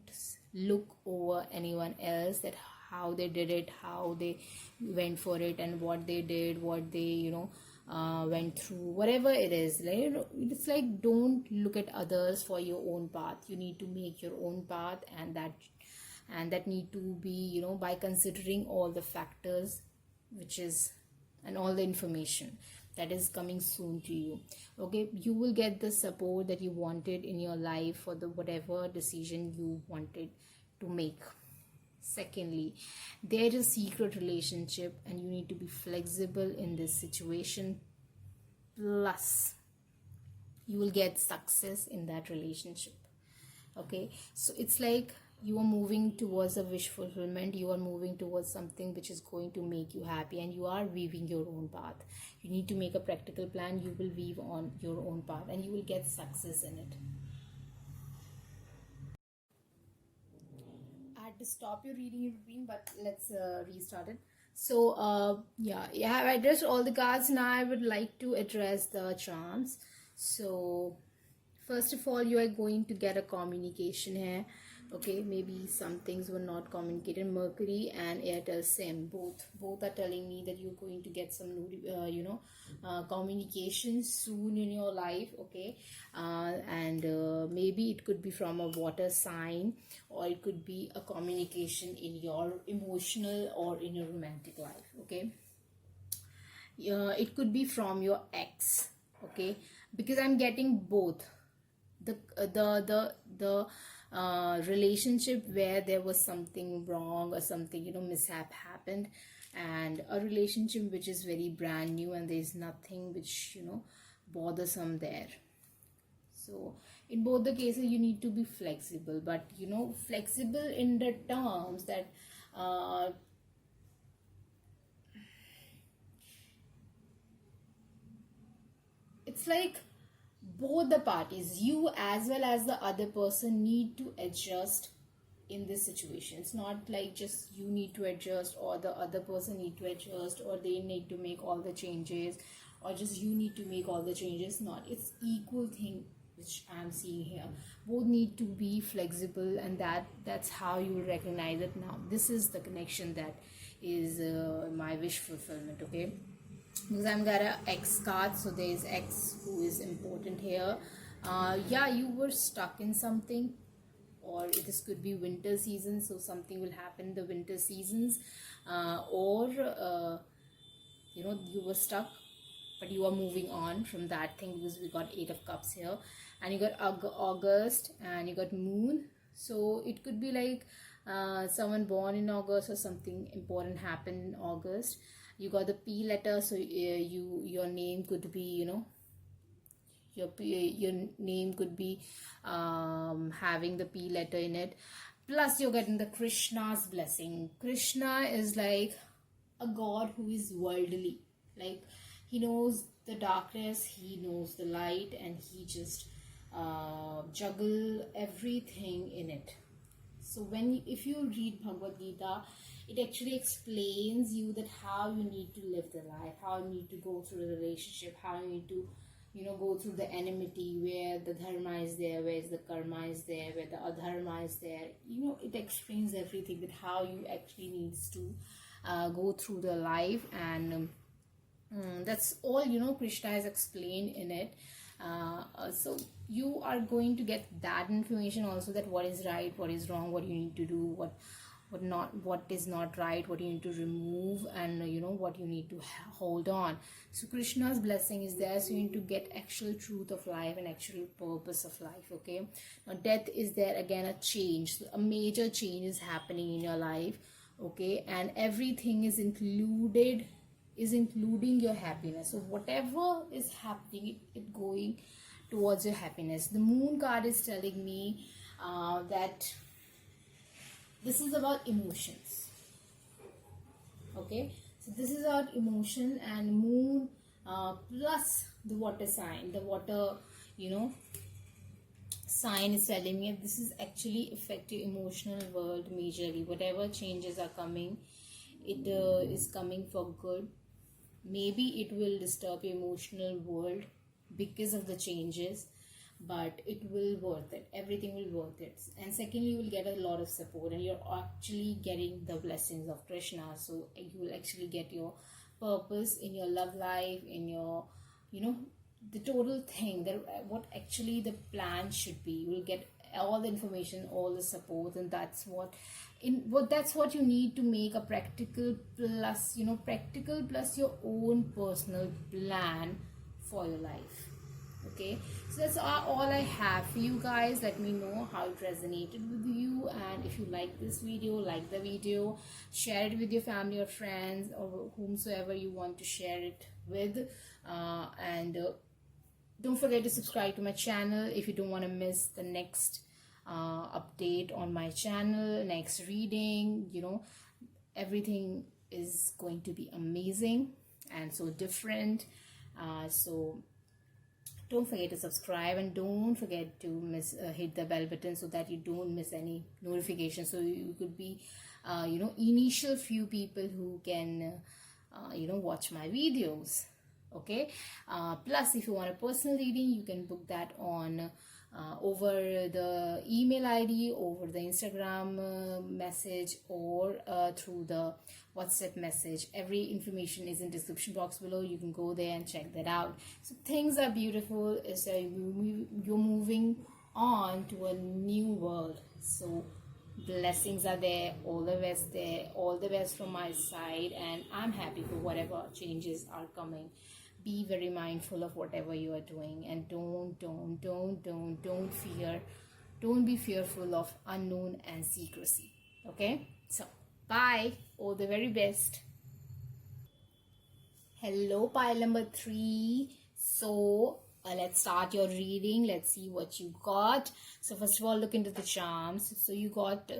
look over anyone else, that how they did it, how they went for it, and what they did, what they went through, whatever it is. It's like, don't look at others for your own path. You need to make your own path, and that need to be by considering all the factors, which is, and all the information that is coming soon to you. Okay, you will get the support that you wanted in your life for the whatever decision you wanted to make. Secondly, there is a secret relationship, and you need to be flexible in this situation, plus you will get success in that relationship. Okay, so it's like you are moving towards a wish fulfillment. You are moving towards something which is going to make you happy, and you are weaving your own path. You need to make a practical plan. You will weave on your own path, and you will get success in it. I had to stop your reading in between, but let's restart it. So yeah, I have addressed all the cards. Now I would like to address the charms. So first of all, you are going to get a communication here. Okay, maybe some things were not communicated. Mercury and Airtel SIM, both are telling me that you're going to get some communication soon in your life. Okay, and maybe it could be from a water sign, or it could be a communication in your emotional or in your romantic life. Okay, it could be from your ex. Okay, because I'm getting both. The relationship where there was something wrong, or something mishap happened, and a relationship which is very brand new, and there's nothing which bothersome there. So in both the cases, you need to be flexible, but flexible in the terms that it's like both the parties, you as well as the other person, need to adjust in this situation. It's not like just you need to adjust or the other person need to adjust or they need to make all the changes or just you need to make all the changes. Not, it's equal thing which I'm seeing here. Both need to be flexible, and that's how you will recognize it. Now this is the connection that is my wish fulfillment. Okay, because I'm got a X card, so there is X who is important here. Yeah, you were stuck in something, or this could be winter season, so something will happen in the winter seasons, or you were stuck but you are moving on from that thing, because we got 8 of Cups here, and you got August and you got Moon. So it could be like someone born in August or something important happened in August. You got the P letter, so your name could be, your name could be having the P letter in it. Plus you're getting the Krishna's blessing. Krishna is like a god who is worldly, like he knows the darkness, he knows the light, and he just juggle everything in it. So if you read Bhagavad Gita, it actually explains you that how you need to live the life, how you need to go through the relationship, how you need to go through the enmity, where the dharma is there, where the karma is there, where the adharma is there. It explains everything, that how you actually needs to go through the life, and that's all Krishna has explained in it. So you are going to get that information also, that what is right, what is wrong, what you need to do, what is not right, what you need to remove, and what you need to hold on. So Krishna's blessing is there, so you need to get actual truth of life and actual purpose of life. Okay, now death is there, again a change, so a major change is happening in your life. Okay, and everything is including your happiness. So whatever is happening, it going towards your happiness. The Moon card is telling me that this is about emotions. Okay, so this is about emotion, and Moon plus the water sign, the water sign is telling me this is actually affect your emotional world majorly. Whatever changes are coming, it is coming for good. Maybe it will disturb your emotional world because of the changes, but it will worth it. Everything will worth it. And secondly, you will get a lot of support, and you're actually getting the blessings of Krishna. So you will actually get your purpose in your love life, in your the total thing, that what actually the plan should be. You will get all the information, all the support, and that's what you need to make a practical plus your own personal plan for your life. Okay, so that's all I have for you guys. Let me know how it resonated with you, and if you like this video, like the video, share it with your family or friends or whomsoever you want to share it with, and don't forget to subscribe to my channel if you don't want to miss the next update on my channel, next reading. Everything is going to be amazing and so different. So don't forget to subscribe, and don't forget to hit the bell button so that you don't miss any notification. So you could be initial few people who can watch my videos. Okay, plus if you want a personal reading, you can book that on over the email ID, over the Instagram message, or through the WhatsApp message. Every information is in description box below. You can go there and check that out. So things are beautiful. So you're moving on to a new world. So blessings are there, all the best there, all the best from my side, and I'm happy for whatever changes are coming. Be very mindful of whatever you are doing, and don't be fearful of unknown and secrecy. Okay, so bye, all the very best. Hello, pile number 3. So let's start your reading. Let's see what you got. So first of all, look into the charms. So you got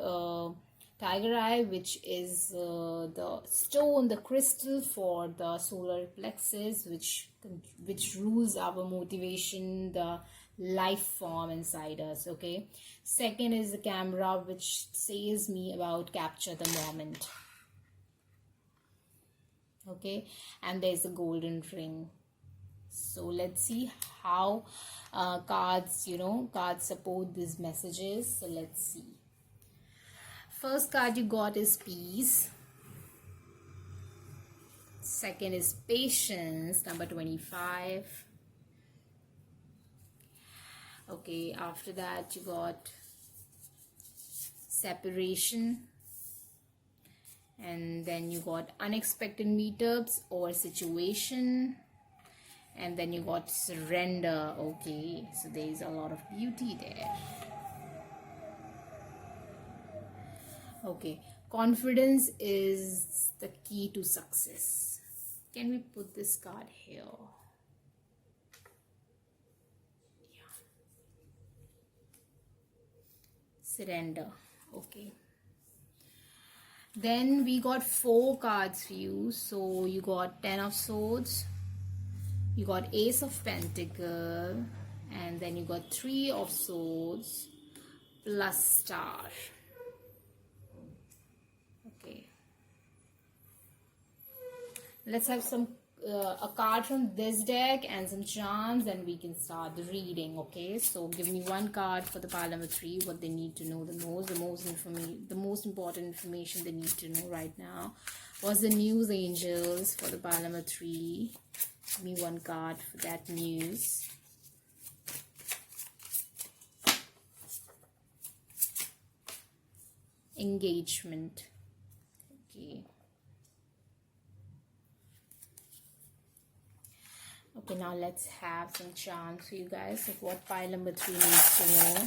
Tiger Eye, which is the stone, the crystal for the solar plexus, which rules our motivation, the life form inside us. Okay, second is the camera, which says me about capture the moment. Okay, and there's a golden ring. So let's see how cards support these messages. So let's see. First card you got is peace. Second is patience, number 25. Okay, after that you got separation, and then you got unexpected meetups or situation, and then you got surrender. Okay, so there is a lot of beauty there. Okay, confidence is the key to success. Can we put this card here? Yeah. Surrender. Okay. Then we got 4 cards for you. So you got 10 of swords, you got ace of pentacle, and then you got 3 of swords plus star. Okay, let's have some a card from this deck and some charms, and we can start the reading. Okay, so give me one card for the pile number 3, what they need to know the most important information they need to know right now. What's the news, angels, for the pile number 3? Give me one card for that news. Engagement. Okay. Okay, now let's have some charms for you guys of what pile number 3 needs to know.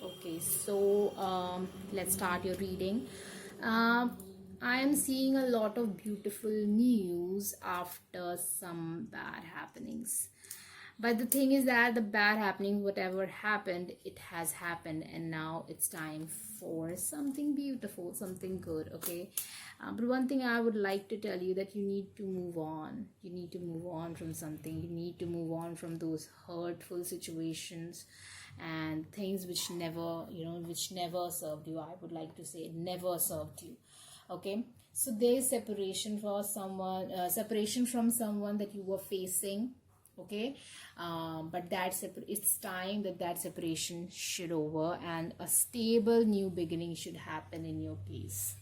Okay, so let's start your reading. I am seeing a lot of beautiful news after some bad happenings. But the thing is that the bad happening, whatever happened, it has happened, and now it's time for something beautiful, something good. Okay, but one thing I would like to tell you, that you need to move on. You need to move on from something. You need to move on from those hurtful situations and things which never served you. I would like to say never served you. Okay, so there is separation for someone, separation from someone that you were facing. Okay, but it's time that separation should over, and a stable new beginning should happen in your case.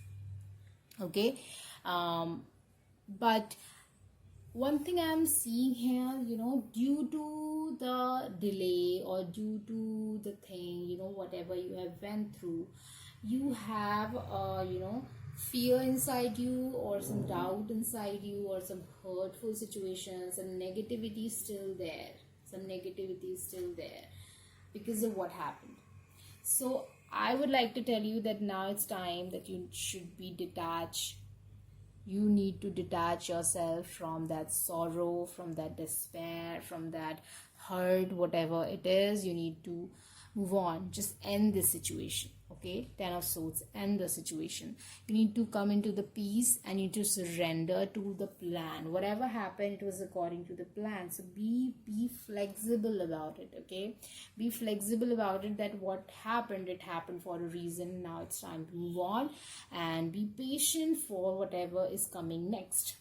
Okay, but one thing I'm seeing here, due to the delay or due to the thing, whatever you have went through, you have fear inside you, or some doubt inside you, or some hurtful situations, some negativity is still there, because of what happened. So I would like to tell you that now it's time that you should be detached. You need to detach yourself from that sorrow, from that despair, from that hurt, whatever it is. You need to move on. Just end this situation. Okay, 10 of swords, end the situation. You need to come into the peace, and you need to surrender to the plan. Whatever happened, it was according to the plan. So be flexible about it. Okay, be flexible about it, that what happened, it happened for a reason. Now it's time to move on, and be patient for whatever is coming next.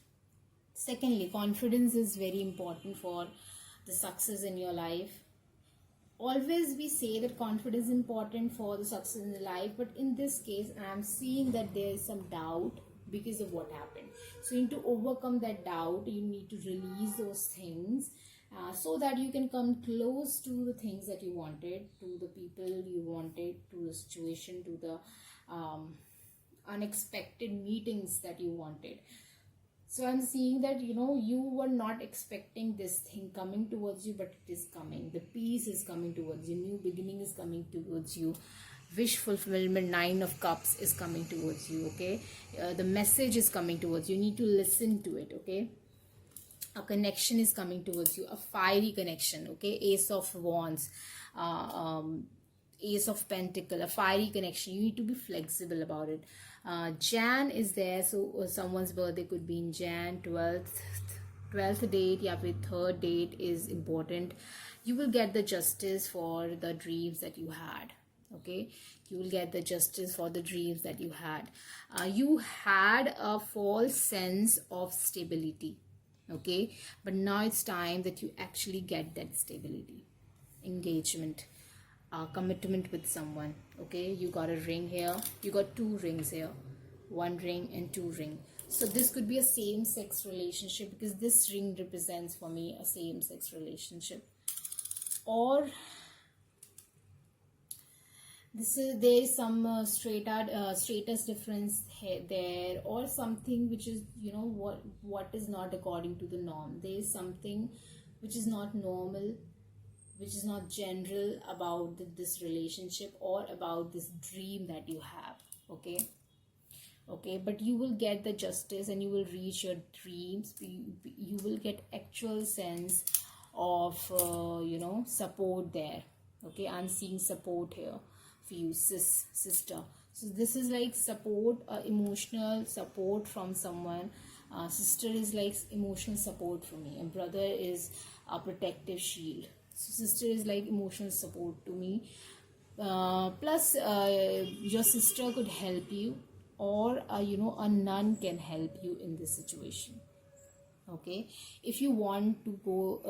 Secondly, confidence is very important for the success in your life. Always we say that confidence is important for the success in life, but in this case I am seeing that there is some doubt because of what happened. So you need to overcome that doubt. You need to release those things, so that you can come close to the things that you wanted, to the people you wanted, to the situation, to the unexpected meetings that you wanted. So I'm seeing that, you were not expecting this thing coming towards you, but it is coming. The peace is coming towards you. New beginning is coming towards you. Wish fulfillment, 9 of cups is coming towards you. Okay, the message is coming towards you. You need to listen to it. Okay, a connection is coming towards you, a fiery connection. Okay, ace of wands. Ace of Pentacle, a fiery connection. You need to be flexible about it. Jan is there, so someone's birthday could be in Jan 12th date, या फिर 3rd date is important. You will get the justice for the dreams that you had. Okay, you will get the justice for the dreams that you had. You had a false sense of stability. Okay, but now it's time that you actually get that stability. Engagement, commitment with someone. Okay, you got a ring here, you got 2 rings here, 1 ring and 2 ring. So this could be a same-sex relationship, because this ring represents for me a same-sex relationship. Or there is some status difference there, or something which is, what is not according to the norm. There is something which is not normal, which is not general about this relationship or about this dream that you have. Okay, but you will get the justice and you will reach your dreams. You will get actual sense of support there. Okay, I'm seeing support here for you, sister. So this is like support, emotional support from someone. Sister is like emotional support for me, and brother is a protective shield. So sister is like emotional support to me. Plus your sister could help you, or a nun can help you in this situation. Okay, if you want to go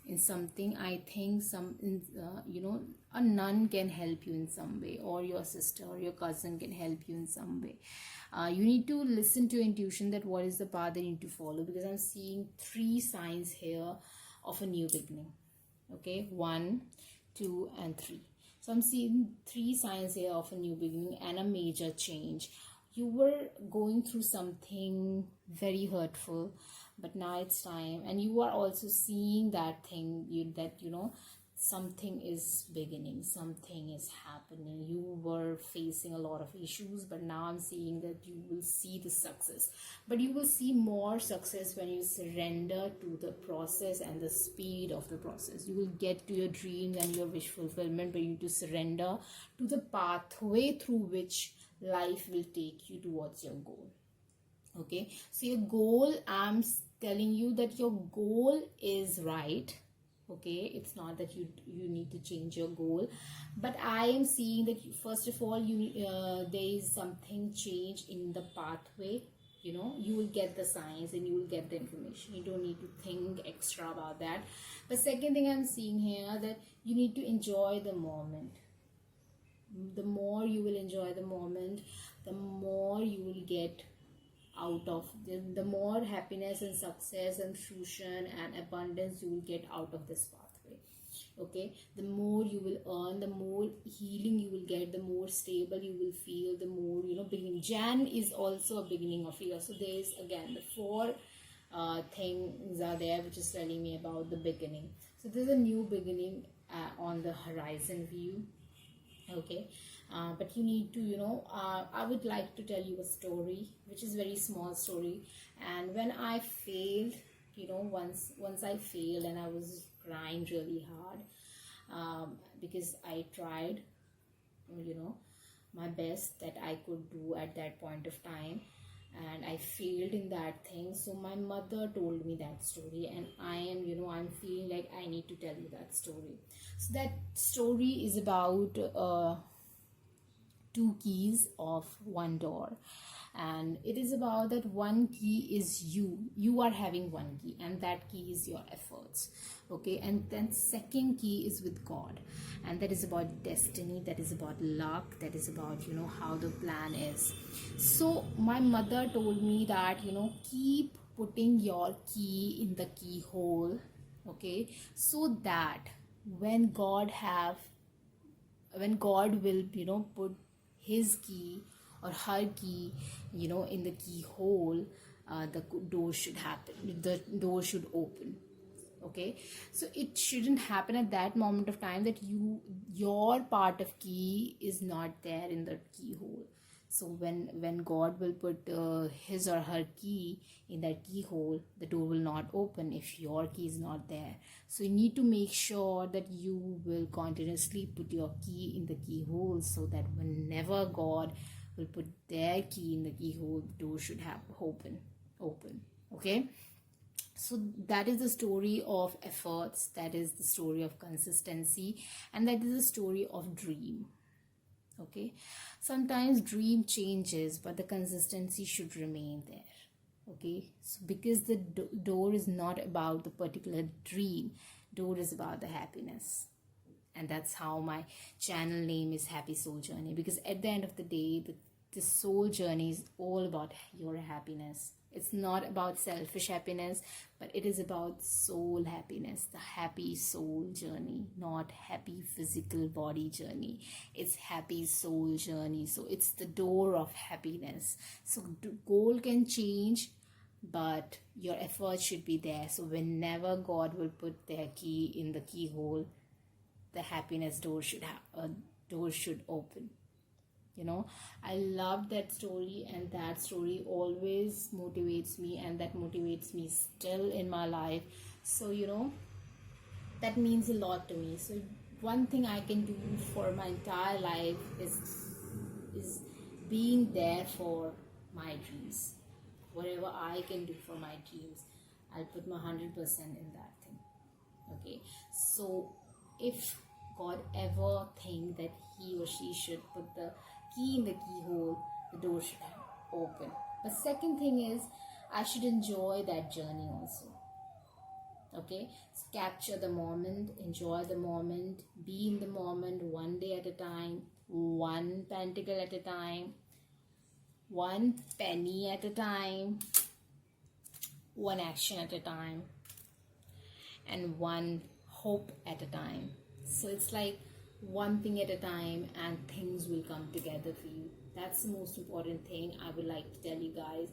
in something, I think a nun can help you in some way, or your sister or your cousin can help you in some way. You need to listen to your intuition, that what is the path that you need to follow, because I'm seeing 3 signs here of a new beginning. Okay, 1, 2 and 3. So I'm seeing 3 signs here of a new beginning and a major change. You were going through something very hurtful, but now it's time, and you are also seeing that thing, something is beginning, something is happening. You were facing a lot of issues, but now I'm seeing that you will see the success. But you will see more success when you surrender to the process and the speed of the process. You will get to your dreams and your wish fulfillment, but you need to surrender to the pathway through which life will take you towards your goal. Okay, so your goal, I'm telling you that your goal is right. Okay, it's not that you need to change your goal, but I am seeing that first of all there is something change in the pathway. You will get the signs and you will get the information. You don't need to think extra about that. The second thing I'm seeing here, that you need to enjoy the moment. The more you will enjoy the moment, the more you will get out of the more happiness and success and fruition and abundance you will get out of this pathway. Okay, the more you will earn, the more healing you will get, the more stable you will feel, the more beginning. Jan is also a beginning of year, so there is again the 4 things are there which is telling me about the beginning. So there's a new beginning on the horizon view. Okay, but you need to I would like to tell you a story, which is very small story. And when I failed, once I failed and I was crying really hard, because I tried my best that I could do at that point of time, and I failed in that thing. So my mother told me that story, and I'm feeling like I need to tell you that story. So that story is about 2 keys of 1 door, and it is about that 1 key is you are having 1 key, and that key is your efforts. Okay, and then second key is with God, and that is about destiny, that is about luck, that is about how the plan is. So my mother told me that keep putting your key in the keyhole. Okay, so that when God will put his key or her key in the keyhole, the door should happen, the door should open. Okay, so it shouldn't happen at that moment of time that your part of key is not there in the keyhole. So when God will put his or her key in that keyhole, the door will not open if your key is not there. So you need to make sure that you will continuously put your key in the keyhole, so that whenever God will put their key in the keyhole, the door should have open. Okay, so that is the story of efforts, that is the story of consistency, and that is the story of dream. Okay, sometimes dream changes, but the consistency should remain there. Okay, so because the door is not about the particular dream, door is about the happiness. And that's how my channel name is Happy Soul Journey, because at the end of the day, the soul journey is all about your happiness. It's not about selfish happiness, but it is about soul happiness, the happy soul journey, not happy physical body journey. It's happy soul journey. So it's the door of happiness. So the goal can change, but your effort should be there. So whenever God will put their key in the keyhole, the happiness door should open. I love that story, and that story always motivates me, and that motivates me still in my life. So that means a lot to me. So one thing I can do for my entire life is being there for my dreams. Whatever I can do for my dreams, I'll put my 100% in that thing. Okay, so if God ever think that he or she should put the key in the keyhole, the door should open. The second thing is, I should enjoy that journey also. Okay, so capture the moment, enjoy the moment, be in the moment, one day at a time, one pentacle at a time, one penny at a time, one action at a time, and one hope at a time. So it's like one thing at a time, and things will come together for you. That's the most important thing I would like to tell you guys.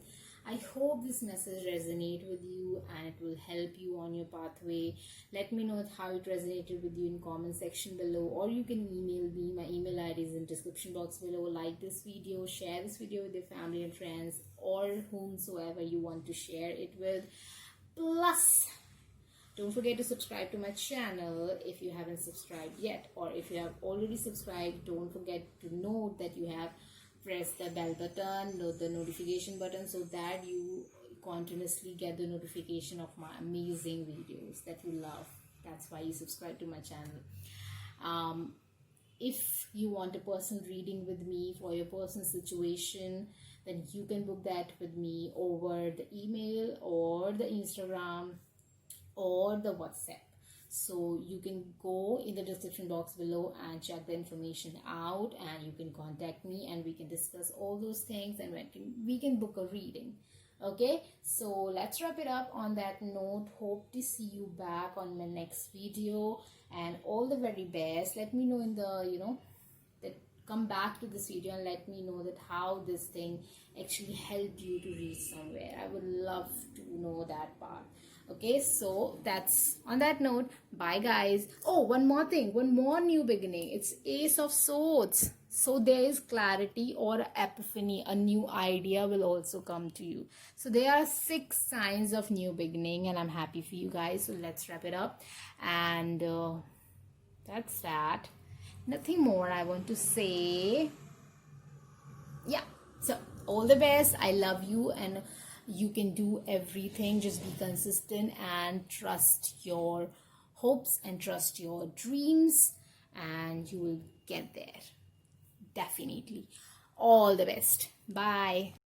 I hope this message resonates with you, and it will help you on your pathway. Let me know how it resonated with you in comment section below, or you can email me. My email ID is in description box below. Like this video, share this video with your family and friends, or whomsoever you want to share it with. Plus, don't forget to subscribe to my channel if you haven't subscribed yet, or if you have already subscribed, don't forget to note that you have pressed the bell button, the notification button, so that you continuously get the notification of my amazing videos that you love. That's why you subscribe to my channel. If you want a personal reading with me for your personal situation, then you can book that with me over the email or the Instagram or the WhatsApp. So you can go in the description box below and check the information out, and you can contact me, and we can discuss all those things, and we can book a reading. Okay, so let's wrap it up on that note. Hope to see you back on my next video, and all the very best. Let me know in the that come back to this video and let me know that how this thing actually helped you to reach somewhere. I would love to know that part. Okay, so that's on that note. Bye guys. Oh, one more thing, one more new beginning. It's Ace of Swords. So there is clarity or epiphany. A new idea will also come to you. So there are 6 signs of new beginning, and I'm happy for you guys. So let's wrap it up, and that's that. Nothing more I want to say. Yeah, so all the best. I love you, and you can do everything. Just be consistent and trust your hopes and trust your dreams, and you will get there. Definitely. All the best. Bye.